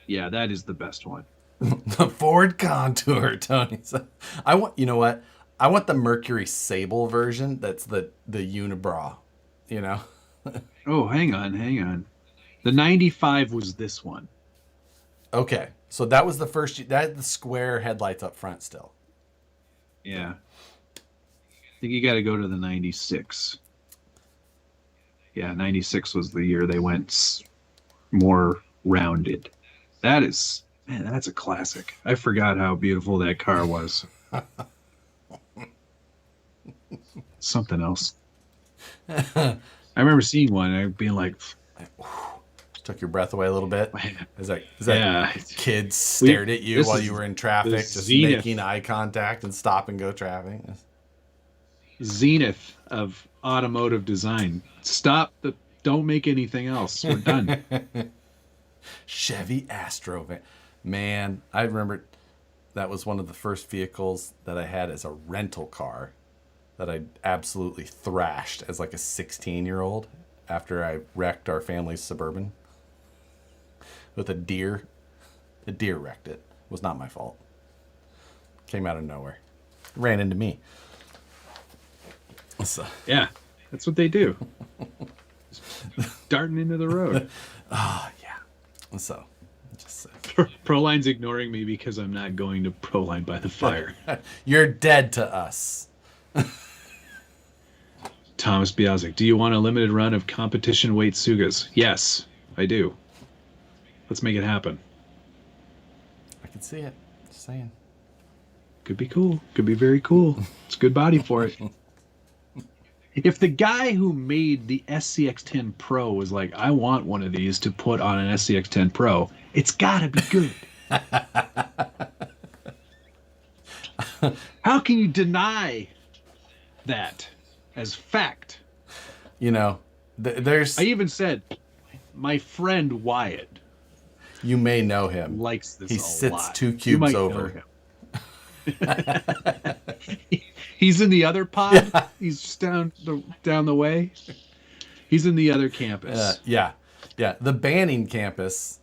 Yeah, that is the best one. The Ford Contour, Tony. I want, you know what? I want the Mercury Sable version. That's the unibrow, you know? Oh, hang on. The 95 was this one. Okay. So that was the first, that had the square headlights up front still. Yeah. I think you got to go to the 96. Yeah, 96 was the year they went more rounded. That is, man, that's a classic. I forgot how beautiful that car was. Something else. I remember seeing one and being like, took your breath away a little bit. Is that yeah, kids stared at you while you were in traffic, just zenith. making eye contact and stop and go traffic? Zenith of automotive design. Stop the, don't make anything else. We're done. Chevy Astro van. Man, I remember that was one of the first vehicles that I had as a rental car that I absolutely thrashed as like a 16-year-old after I wrecked our family's Suburban with a deer. A deer wrecked it. It was not my fault. Came out of nowhere. Ran into me. So. Yeah, that's what they do. Darting into the road. Oh, yeah. So, just Proline's ignoring me because I'm not going to Proline by the fire. You're dead to us. Thomas Biazik, do you want a limited run of competition weight Sugas? Yes, I do. Let's make it happen. I can see it. Just saying. Could be cool. Could be very cool. It's a good body for it. If the guy who made the SCX-10 Pro was like, I want one of these to put on an SCX-10 Pro, it's gotta be good. How can you deny that as fact? You know, there's... I even said, my friend Wyatt. You may know him. Likes this he a sits lot. 2 cubes over. Know him. He's in the other pod. Yeah. He's just down the way. He's in the other campus. Yeah. The Banning campus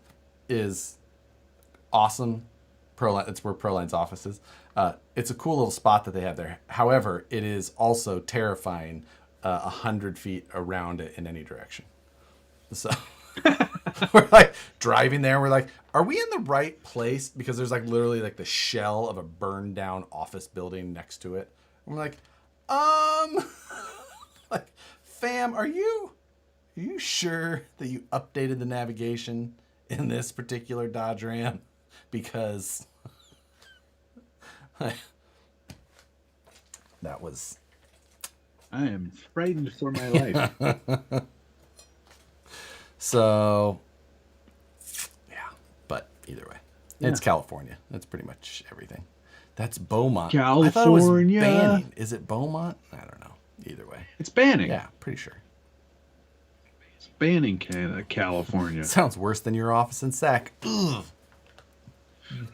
is awesome. It's where Proline's office is. It's a cool little spot that they have there. However, it is also terrifying 100 feet around it in any direction. So we're like driving there. We're like, are we in the right place? Because there's like literally like the shell of a burned down office building next to it. I'm like, like, fam, are you sure that you updated the navigation in this particular Dodge Ram? Because that was... I am frightened for my life. So, yeah, but either way, it's California. That's pretty much everything. That's Beaumont. California. I thought it was Banning. Is it Beaumont? I don't know. Either way. It's Banning. Yeah, pretty sure. It's Banning, California. Sounds worse than your office in Sac. Ugh.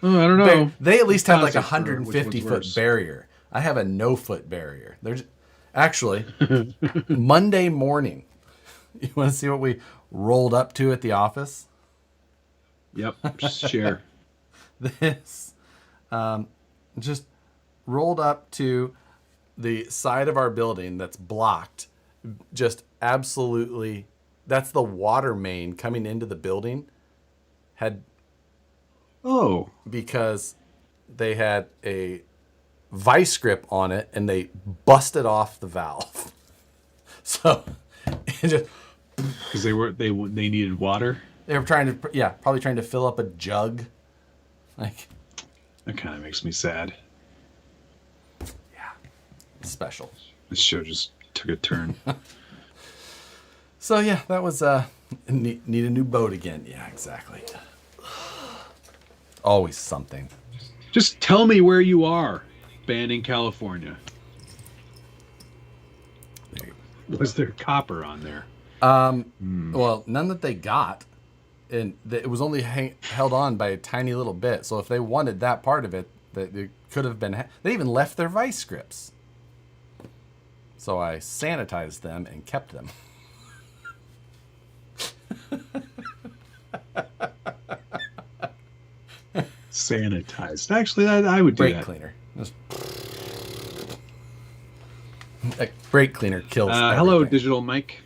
Oh, I don't know. They at least have like a 150-foot barrier. I have a no-foot barrier. There's actually Monday morning. You want to see what we rolled up to at the office? Yep, share. This just rolled up to the side of our building that's blocked. Just absolutely, that's the water main coming into the building. Because they had a vice grip on it and they busted off the valve. So it just... Because they needed water. They were probably trying to fill up a jug. Like, that kind of makes me sad. Yeah, special. This show just took a turn. So yeah, that was need a new boat again. Yeah, exactly. Always something. Just tell me where you are, Banning, California. Was there copper on there? Well, none that they got, and it was only held on by a tiny little bit. So if they wanted that part of it, that it could have been. They even left their vice grips. So I sanitized them and kept them. Sanitized. Actually, I would do brake that. cleaner. Brake cleaner kills everything. Hello, Digital Mike.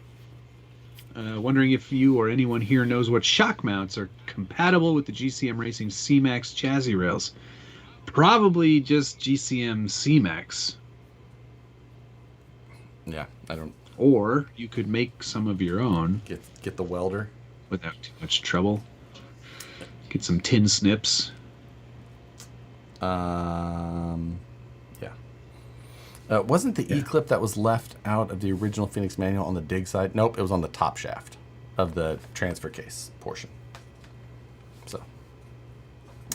Wondering if you or anyone here knows what shock mounts are compatible with the GCM Racing C-Max chassis rails. Probably just GCM C-Max. Yeah, I don't. Or you could make some of your own. Get the welder without too much trouble. Get some tin snips. Yeah. Wasn't the E-clip that was left out of the original Phoenix manual on the dig side? Nope, it was on the top shaft of the transfer case portion. So,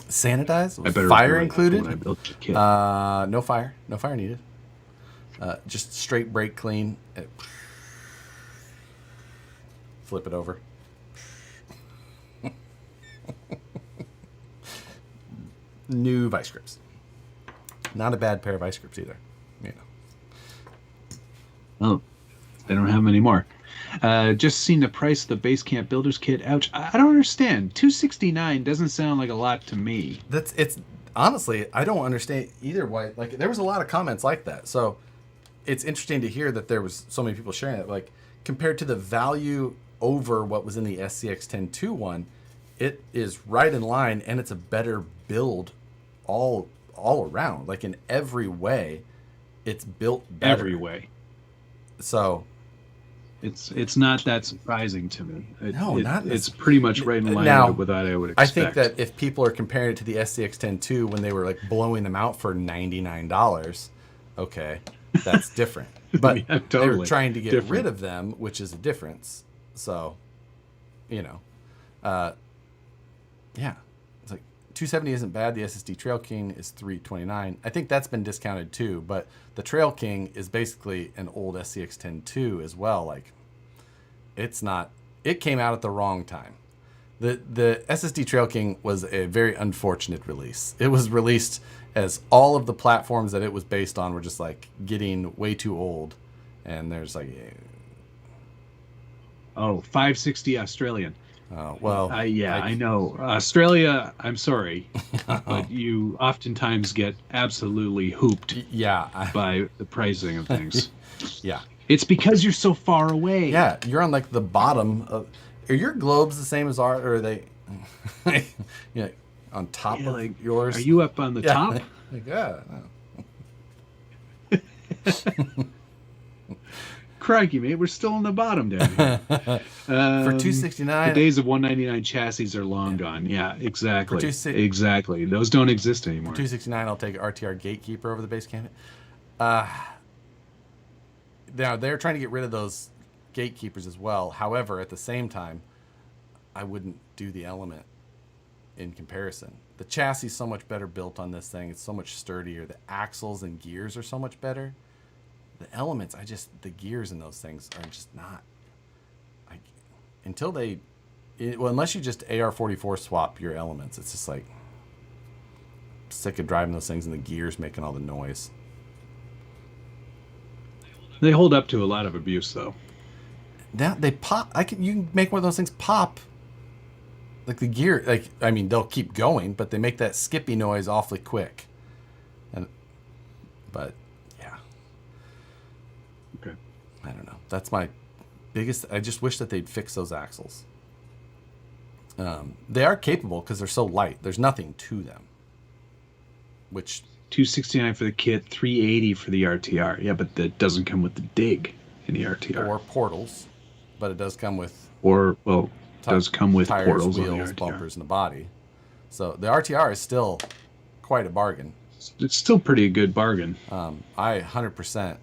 sanitized? Was fire included? When I built the kit. No fire. No fire needed. Just straight brake clean. Flip it over. New vice grips. Not a bad pair of vice grips either. Oh, they don't have them anymore. Just seen the price of the Base Camp Builders Kit. Ouch. I don't understand. $269 doesn't sound like a lot to me. It's honestly, I don't understand either why. Like, there was a lot of comments like that. So it's interesting to hear that there was so many people sharing it. Like, compared to the value over what was in the SCX-10-2 one, it is right in line, and it's a better build all around. Like, in every way, it's built better. Every way. So it's not that surprising to me. It's pretty much right in line with what I would expect. I think that if people are comparing it to the SCX-10-2 when they were like blowing them out for $99, okay, that's different. But yeah, totally. they were trying to get rid of them, which is a difference. So, yeah, it's like $270 isn't bad. The SSD Trail King is $329. I think that's been discounted too, but the Trail King is basically an old SCX-10-2 as well. Like, it's not. It came out at the wrong time. The SSD Trail King was a very unfortunate release. It was released as all of the platforms that it was based on were just like getting way too old, and there's like, $560 Australian. Well, I know. Australia, I'm sorry, but you oftentimes get absolutely hooped by the pricing of things. Yeah. It's because you're so far away. Yeah, you're on like the bottom of. Are your globes the same as ours, or are they on top of like yours? Are you up on the top? Crikey, mate, we're still on the bottom down here. For $269, the days of $199 chassis are long gone. Yeah, exactly. Exactly. Those don't exist anymore. For $269, I'll take RTR Gatekeeper over the Base Camp. Now they're trying to get rid of those Gatekeepers as well. However, at the same time, I wouldn't do the Element in comparison. The chassis is so much better built on this thing. It's so much sturdier. The axles and gears are so much better. The Elements, the gears in those things are just not. Unless you just AR-44 swap your Elements, it's just like, I'm sick of driving those things and the gears making all the noise. They hold up to a lot of abuse, though. Now they pop. You can make one of those things pop. Like the gear, they'll keep going, but they make that skippy noise awfully quick. But yeah. Okay. I don't know. That's my biggest. I just wish that they'd fix those axles. They are capable because they're so light. There's nothing to them. Which. $269 for the kit, $380 for the RTR. Yeah, but that doesn't come with the dig in the RTR. Or portals, but it does come with. Does come with tires, portals, wheels, on the RTR. Bumpers, and the body. So the RTR is still quite a bargain. It's still pretty good bargain. I 100%.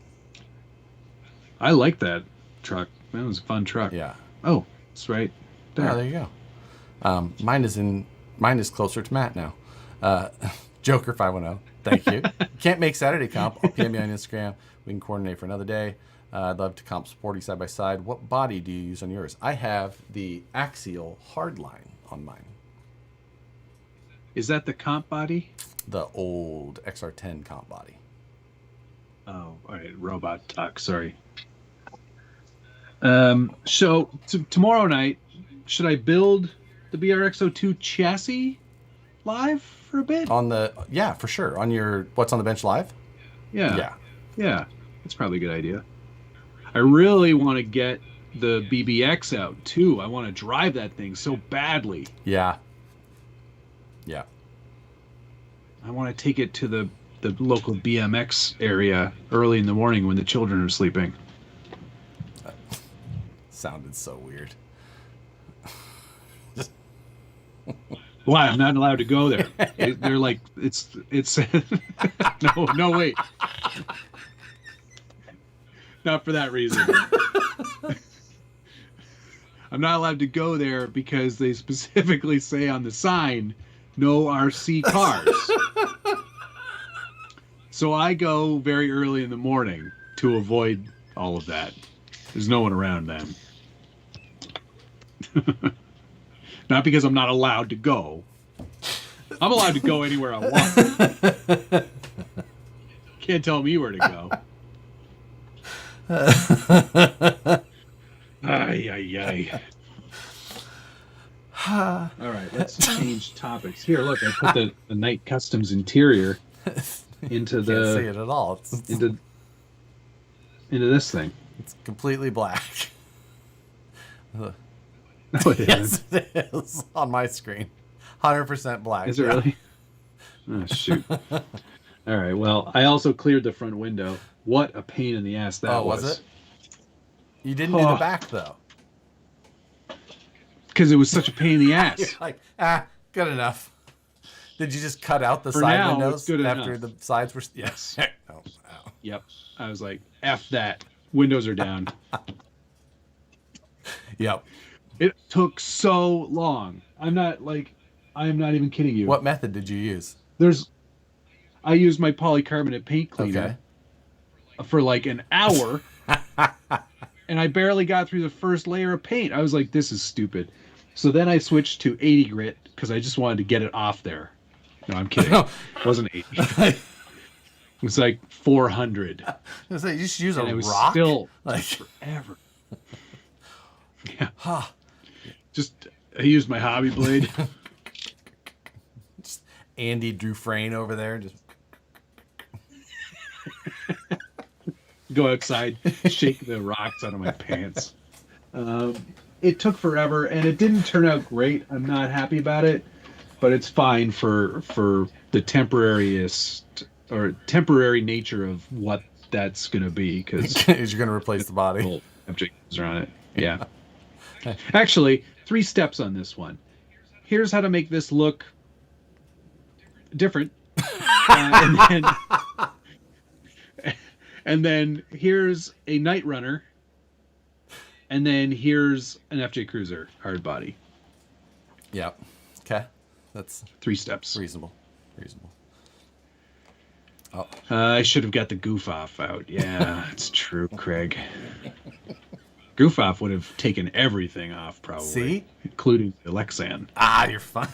I like that truck. That was a fun truck. Yeah. Oh, it's right there. Oh, there you go. Mine is closer to Matt now. Joker 510. Thank you. Can't make Saturday comp. I'll PM you on Instagram. We can coordinate for another day. I'd love to comp sporty side by side. What body do you use on yours? I have the Axial Hardline on mine. Is that the comp body? The old XR10 comp body. Oh, all right. Robot talk. Sorry. So tomorrow night, should I build the BRX-02 chassis live for a bit? Yeah, for sure. On your What's on the Bench Live? Yeah. That's probably a good idea. I really want to get the BBX out too. I want to drive that thing so badly. Yeah. I want to take it to the local BMX area early in the morning when the children are sleeping. That sounded so weird. Why? I'm not allowed to go there. They're like, it's no, wait. Not for that reason. I'm not allowed to go there because they specifically say on the sign, no RC cars. So I go very early in the morning to avoid all of that. There's no one around then. Not because I'm not allowed to go. I'm allowed to go anywhere I want. Can't tell me where to go. Ay. All right, let's change topics. Here, look, I put the Night Customs interior into the... Can't see it at all. Into this thing. It's completely black. No, it Yes, it is on my screen. 100% black. Is it really? Oh, shoot. All right, well, I also cleared the front window. What a pain in the ass that was. Was it? You didn't do the back, though. Because it was such a pain in the ass. You're like, good enough. Did you just cut out the For side now, windows it's good after enough. the sides were... Yes. Oh. Yep. I was like, F that. Windows are down. Yep. It took so long. I'm not even kidding you. What method did you use? I used my polycarbonate paint cleaner for like an hour. And I barely got through the first layer of paint. I was like, this is stupid. So then I switched to 80 grit because I just wanted to get it off there. No, I'm kidding. It wasn't 80. It was like 400. I was like, you just use a it was rock? still Like forever. Yeah. Just, I used my hobby blade. Just Andy Dufresne over there. Just Go outside, shake the rocks out of my pants. It took forever, and it didn't turn out great. I'm not happy about it, but it's fine for the temporary nature of what that's going to be. Because you're going to replace the body. Objects around it. Yeah. Actually, 3 steps on this one. Here's how to make this look different. And then here's a Night Runner. And then here's an FJ Cruiser hard body. Yep. Okay. That's 3 steps. Reasonable. Oh. I should have got the goof off out. Yeah, it's true, Craig. Goof off would have taken everything off, probably. See? Including the Lexan. You're fine.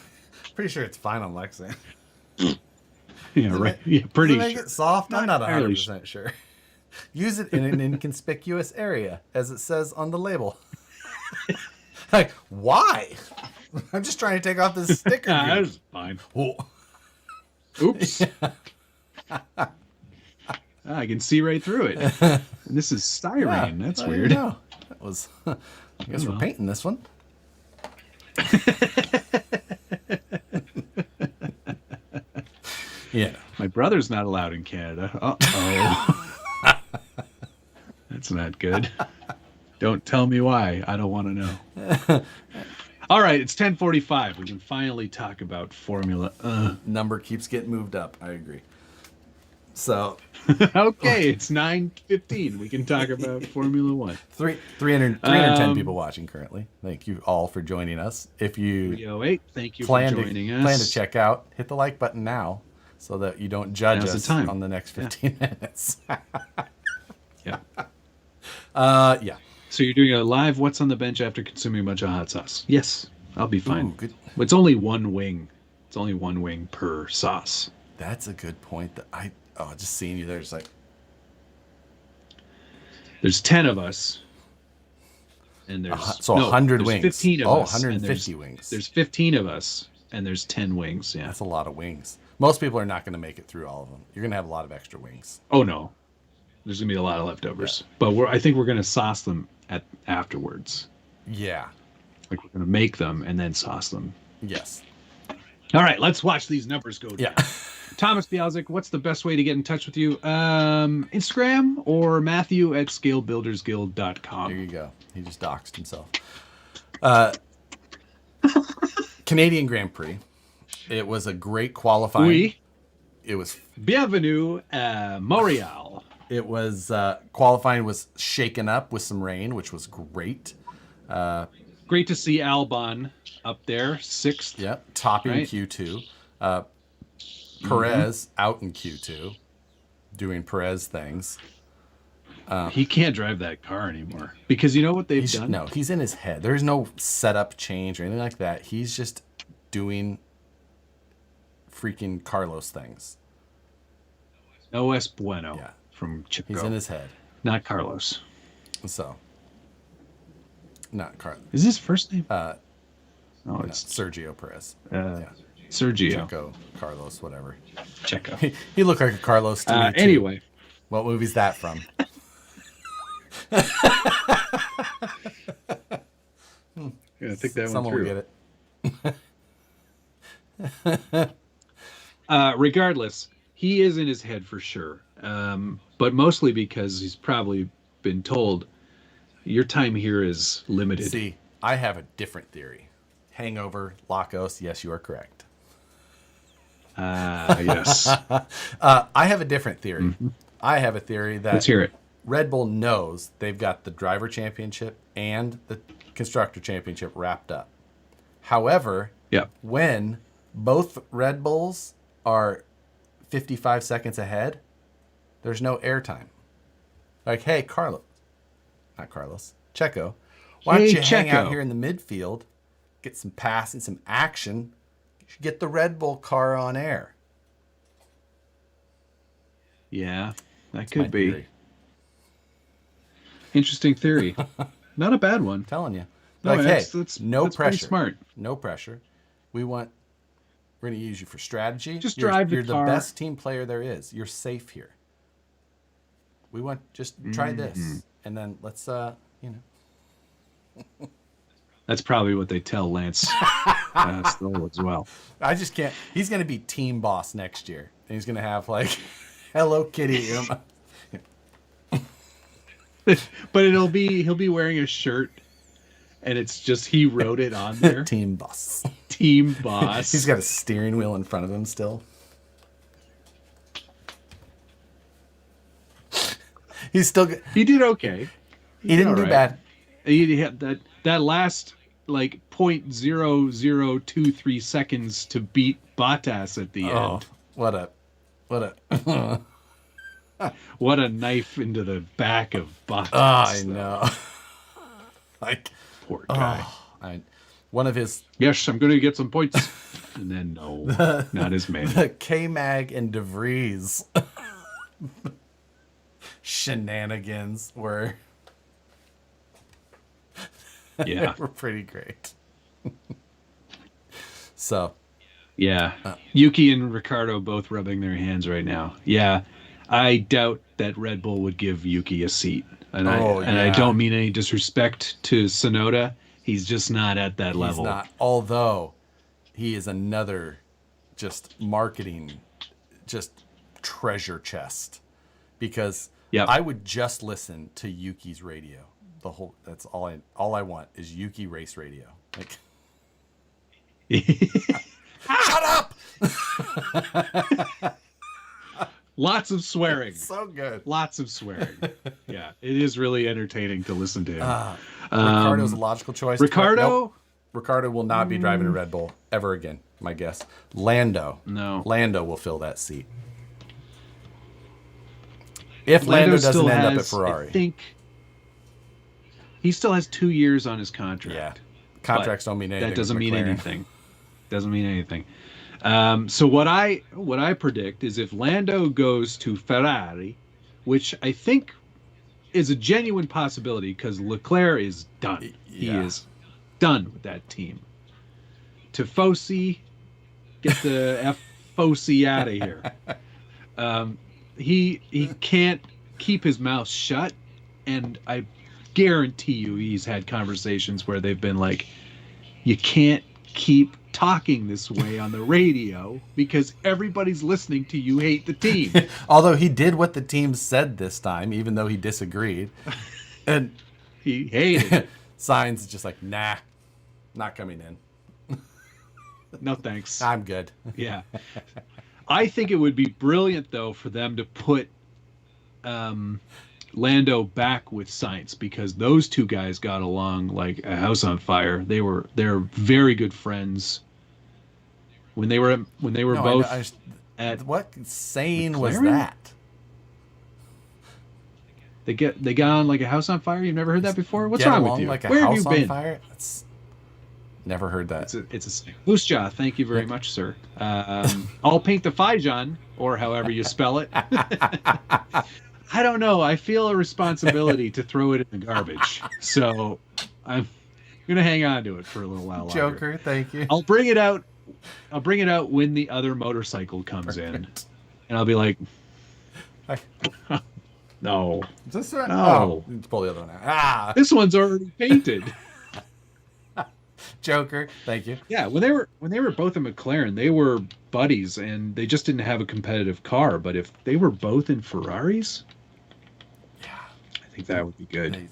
Pretty sure it's fine on Lexan. Yeah, right. Yeah, pretty Does it make sure. it soft? I'm not entirely 100% sure. Use it in an inconspicuous area, as it says on the label. Like, why? I'm just trying to take off this sticker. That's fine. Oh. Oops. I can see right through it. And this is styrene. That's weird. That was. I guess we're painting this one. Yeah. My brother's not allowed in Canada. Uh-oh. That's not good. Don't tell me why. I don't want to know. All right, it's 10:45. We can finally talk about Formula. Number keeps getting moved up. I agree. So. Okay, it's 9:15. We can talk about Formula One. 310 people watching currently. Thank you all for joining us. If you 308, thank you for joining us. Plan to check out, hit the like button now so that you don't judge Now's us the time. on the next 15 minutes. Yeah. Yeah. So you're doing a live What's on the Bench after consuming a bunch of hot sauce. Yes, I'll be fine. Ooh, good. It's only one wing. It's only one wing per sauce. That's a good point. Just seeing you there, it's like There's 10 of us. And there's 100 wings. 15 of us. 150 wings. There's 15 of us. And there's 10 wings. Yeah. That's a lot of wings. Most people are not going to make it through all of them. You're going to have a lot of extra wings. Oh, no. There's going to be a lot of leftovers. Yeah. But I think we're going to sauce them afterwards. Yeah. Like we're going to make them and then sauce them. Yes. All right, let's watch these numbers go down. Yeah. Thomas Bialzik, what's the best way to get in touch with you? Instagram or Matthew at scalebuildersguild.com. There you go. He just doxed himself. Canadian Grand Prix. It was a great qualifying. Oui. It was Bienvenue à Montréal. It was qualifying was shaken up with some rain, which was great. Great to see Albon up there, 6th. Yep, topping right? Q2. Perez out in Q2, doing Perez things. He can't drive that car anymore because you know what they've done? No, he's in his head. There's no setup change or anything like that. He's just doing freaking Carlos things. No es bueno Yeah. from Chico. He's in his head. Not Carlos. So, not Carlos. Is his first name? No, it's Sergio Perez. Yeah. Sergio. Checo, Carlos, whatever. Checo. He looked like a Carlos to me, too. Anyway. What movie's that from? Yeah, I think that Someone one will get it. Regardless, he is in his head for sure. But mostly because he's probably been told your time here is limited. See, I have a different theory. Hangover, Lacos, yes, you are correct. Yes. I have a different theory. Mm-hmm. I have a theory that let's hear it. Red Bull knows they've got the driver championship and the constructor championship wrapped up. However, when both Red Bulls are 55 seconds ahead, there's no airtime. Like, hey, Checo, why don't you hang out here in the midfield, get some pass and some action, you should get the Red Bull car on air. Yeah, that could be. Theory. Interesting theory. Not a bad one. I'm telling you. No, like, that's no pressure. Smart. No pressure. We're going to use you for strategy. Just drive the car. You're the best team player there is. You're safe here. We want just try this, and then let's That's probably what they tell Lance Stroll as well. I just can't. He's going to be team boss next year, and he's going to have like Hello Kitty. But he'll be wearing a shirt, and it's just he wrote it on there. Team boss. Team boss. He's got a steering wheel in front of him still. He's still. He did okay. He didn't do bad. He had that last like 0.0023 seconds to beat Bottas at the end. What a what a knife into the back of Bottas. I know. Like poor guy. One of his. Yes, I'm going to get some points. And then no, not his man. The K-Mag and DeVries shenanigans were. Yeah, were pretty great. So. Yeah, Yuki and Ricardo both rubbing their hands right now. Yeah, I doubt that Red Bull would give Yuki a seat, and I don't mean any disrespect to Tsunoda. He's just not at that level. He's not. Although he is another just marketing, just treasure chest, because I would just listen to Yuki's radio. That's all I want is Yuki race radio. Like. Shut up! Lots of swearing. So good. Lots of swearing. Yeah, it is really entertaining to listen to him. Ricardo's a logical choice. Ricardo will not be driving a Red Bull ever again, my guess. Lando will fill that seat. If Lando doesn't end up at Ferrari. I think he still has 2 years on his contract. Yeah. Contracts don't mean anything. That doesn't mean anything. Doesn't mean anything. So what I predict is if Lando goes to Ferrari, which I think is a genuine possibility because Leclerc is done. Yeah. He is done with that team. Tifosi Get the FOC out of here. He can't keep his mouth shut, and I guarantee you he's had conversations where they've been like, you can't keep talking this way on the radio because everybody's listening to you hate the team. Although he did what the team said this time, even though he disagreed. And he hated it. Signs just like, nah, not coming in. No thanks. I'm good. Yeah. I think it would be brilliant, though, for them to put Lando back with Science, because those two guys got along like a house on fire. They're very good friends. When they were both at what saying McLaren? Was that? They got on like a house on fire. You've never heard that before? What's Get wrong along with you? like a Where have house you on been? fire? Never heard that. It's a loose jaw. Thank you very much, sir. I'll paint the Fijon, or however you spell it. I don't know. I feel a responsibility to throw it in the garbage, so I'm gonna hang on to it for a little while longer. Joker, thank you. I'll bring it out. I'll bring it out when the other motorcycle comes in, and I'll be like, "No, Is this right? No. Oh, let's pull the other one out. Ah, this one's already painted." Joker, thank you. Yeah, when they were both in McLaren, they were buddies, and they just didn't have a competitive car. But if they were both in Ferraris, yeah, I think that would be good.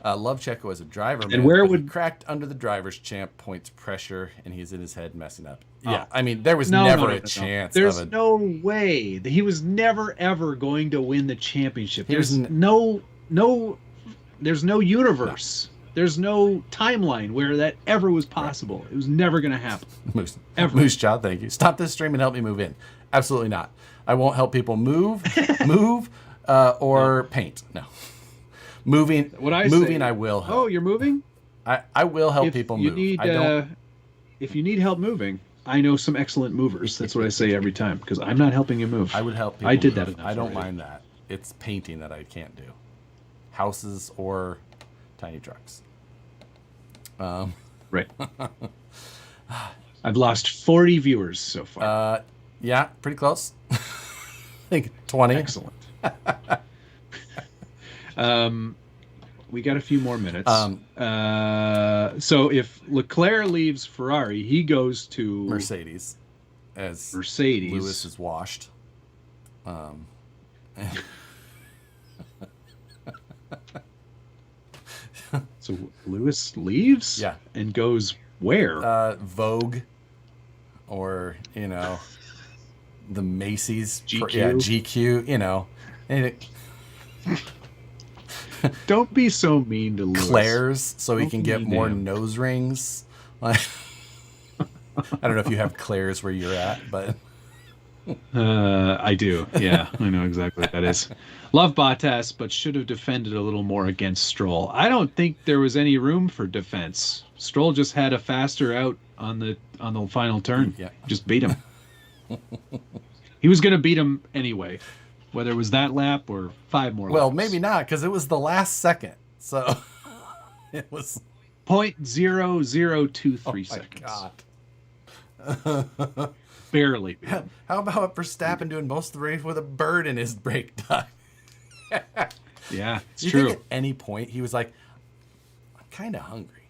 Love Checo as a driver, And man, where but he would cracked under the driver's champ points pressure, and he's in his head messing up. Oh. Yeah, I mean there was never a chance. There's of no way he was never ever going to win the championship. There's There's no universe. There's no timeline where that ever was possible. Right. It was never going to happen. Moose Jaw, thank you. Stop this stream and help me move in. Absolutely not. I won't help people move, or paint. No. Moving. I will help. Oh, you're moving? I will help people move. If you need help moving, I know some excellent movers. That's what I say every time, because I'm not helping you move. I would help people I did move. that enough I don't already. mind that. It's painting that I can't do. Houses or tiny trucks. Right. I've lost 40 viewers so far. Yeah, pretty close. I think 20. Excellent. We got a few more minutes. So if Leclerc leaves Ferrari, he goes to Mercedes. As Mercedes. Lewis is washed. So Lewis leaves? Yeah. And goes where? Vogue, or the Macy's. GQ. Yeah, GQ. Don't be so mean to Lewis. Claire's, so he Don't can get be more damn. nose rings. Like, I don't know if you have Claire's where you're at, but I do. Yeah, I know exactly what that is. Love Bottas, but should have defended a little more against Stroll. I don't think there was any room for defense. Stroll just had a faster out on the final turn. Yeah. Just beat him. He was going to beat him anyway, whether it was that lap or 5 more well, laps. maybe not, because it was the last second. So it was 0.0023 seconds. God. Barely. How about Verstappen doing most of the race with a bird in his brake duct? Yeah, it's You true. think at any point he was like, I'm kind of hungry.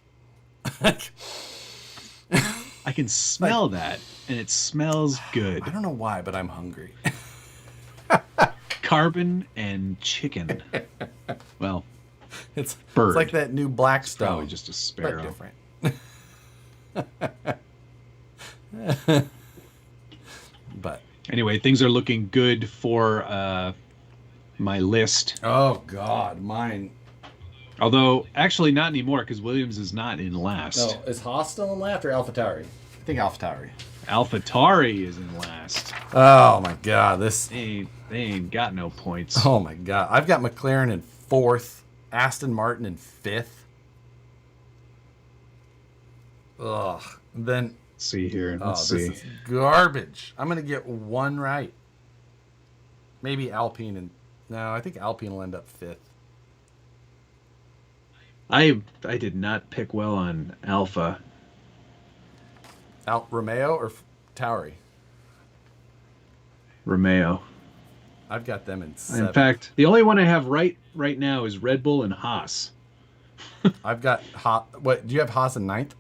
I can smell that, and it smells good. I don't know why, but I'm hungry. Carbon and chicken. Well, It's bird. like that new Blackstone. Probably just a sparrow. But different. But Anyway, things are looking good for my list. oh god, mine. Although, actually not anymore, because Williams is not in last. No, is Haas still in last or AlphaTauri? I think AlphaTauri. AlphaTauri is in last. Oh my god, this. They ain't got no points. Oh my god, I've got McLaren in 4th, Aston Martin in 5th. Ugh. Then Let's see here. Let's this see. is garbage. I'm gonna get one right. Maybe Alpine and no, I think Alpine will end up 5th. I did not pick well on Alpha. Romeo or Towery? Romeo. I've got them in 7. In fact, the only one I have right now is Red Bull and Haas. I've got What do you have? Haas in 9th?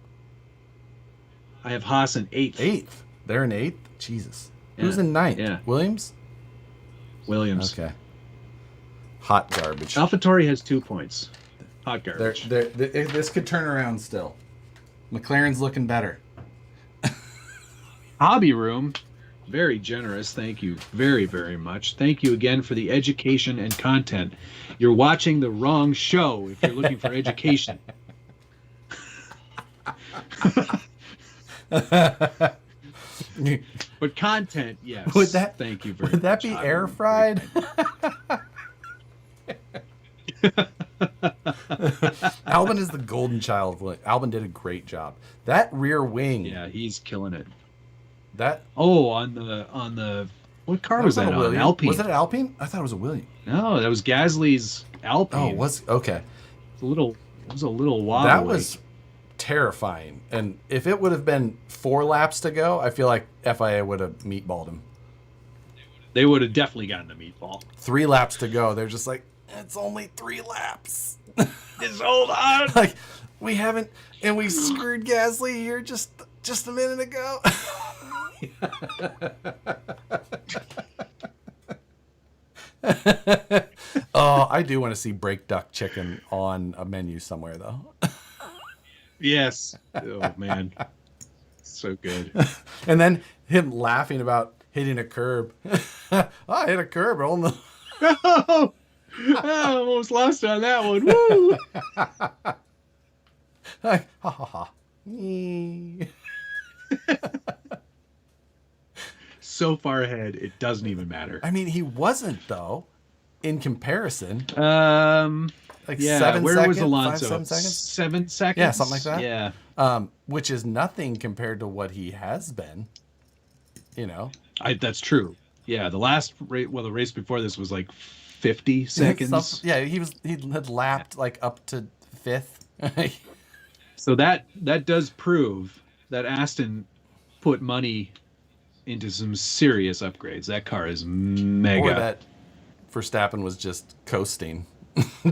I have Haas in 8th. 8th. They're in 8th. Jesus. Yeah. Who's in 9th? Yeah. Williams. Okay. Hot garbage. AlphaTauri has 2 points. Hot garbage. This could turn around still. McLaren's looking better. Hobby Room, very generous. Thank you very, very much. Thank you again for the education and content. You're watching the wrong show if you're looking for education. But content, yes. Thank you very much. Would that be air fried? Albin is the golden child. Albin did a great job. That rear wing. Yeah, he's killing it. On the what car was that on? Alpine. Was it an Alpine? I thought it was a William. No, that was Gasly's Alpine. Oh, okay. It was a little wobbly. That was terrifying. And if it would have been 4 laps to go, I feel like FIA would have meatballed him. They would have definitely gotten a meatball. 3 laps to go. They're just like, it's only 3 laps. Just hold on. Like, we haven't, and we screwed Gasly here just a minute ago. Oh, I do want to see brake duck chicken on a menu somewhere, though. Yes. Oh, man. So good. And then him laughing about hitting a curb. I hit a curb on the... Oh, I almost lost on that one. Woo! Like, ha ha ha. So far ahead, it doesn't even matter. I mean, he wasn't, though, in comparison. Like yeah, 7 where seconds? was Alonso? 5, 7 seconds? 7 seconds? Yeah, something like that. Yeah. Which is nothing compared to what he has been. You know? That's true. Yeah, the last race, the race before this was like 50 seconds. Yeah, he had lapped like up to 5th. So that does prove that Aston put money into some serious upgrades. That car is mega. Or that Verstappen was just coasting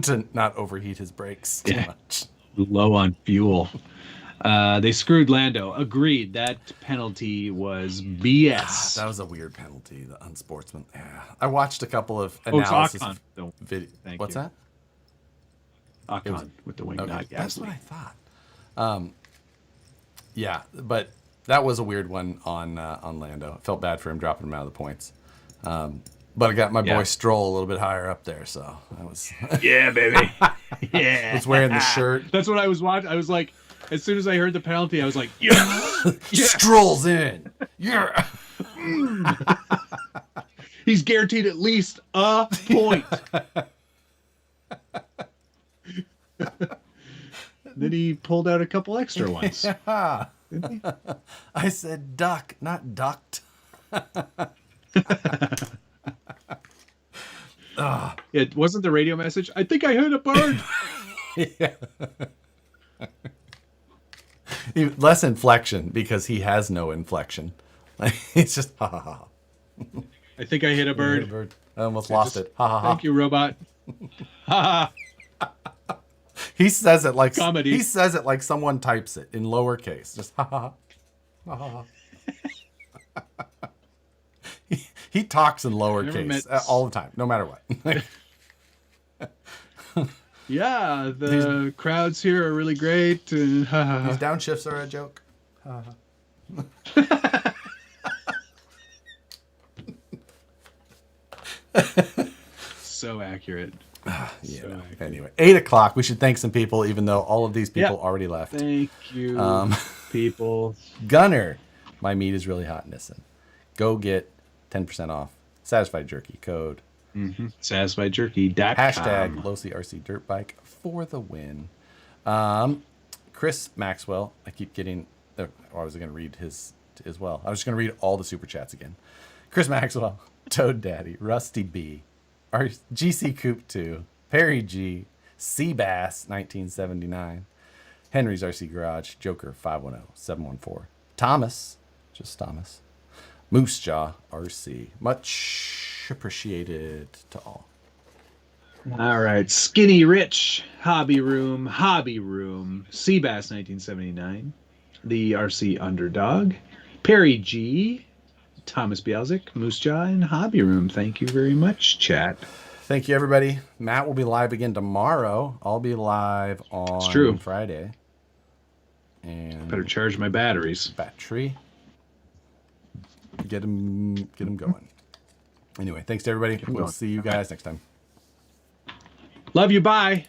to not overheat his brakes too much. Low on fuel. They screwed Lando. Agreed. That penalty was BS. That was a weird penalty, the unsportsman. Yeah. I watched a couple of analysis video. What's that? Ocon with the wing, not Gasly. That's what I thought. Yeah, but that was a weird one on Lando. I felt bad for him dropping him out of the points. But I got my boy Stroll a little bit higher up there, so I was... Yeah, baby. Yeah. I was wearing the shirt. That's what I was watching. I was like, as soon as I heard the penalty, I was like, yeah. Stroll's in. Yeah. He's guaranteed at least a point. Then he pulled out a couple extra ones. Yeah. I said duck, not ducked. It wasn't the radio message. I think I heard a bird. Yeah. Less inflection because he has no inflection. It's just ha ha ha. I think I hit a bird. I almost lost it. Ha ha ha. Thank you, robot. Ha ha. He says it like comedy. He says it like someone types it in lowercase. Just ha ha ha. Ha ha ha. He talks in lowercase all the time, no matter what. Yeah, the crowds here are really great. These downshifts are a joke. So accurate. Yeah. Anyway, 8:00. We should thank some people, even though all of these people already left. Thank you, people. Gunner, my meat is really hot. Nissan. Go get 10% off. Satisfied Jerky code. SatisfiedJerky.com. Hashtag Losi RC Dirt Bike for the win. Chris Maxwell. I keep getting. I was going to read his as well. I was just going to read all the super chats again. Chris Maxwell, Toad Daddy, Rusty B, our GC Coupe 2, Perry G, Seabass 1979, Henry's RC Garage, Joker 510-714, Thomas, just Thomas, Moose Jaw RC. Much appreciated to all. All right. Skinny Rich, Hobby Room, Seabass 1979, the RC Underdog, Perry G, Thomas Bielzik, Moose Jaw, and Hobby Room. Thank you very much, chat. Thank you, everybody. Matt will be live again tomorrow. I'll be live on Friday. And better charge my batteries. Battery. Get them going. Anyway, thanks to everybody. We'll see you guys next time. Love you. Bye.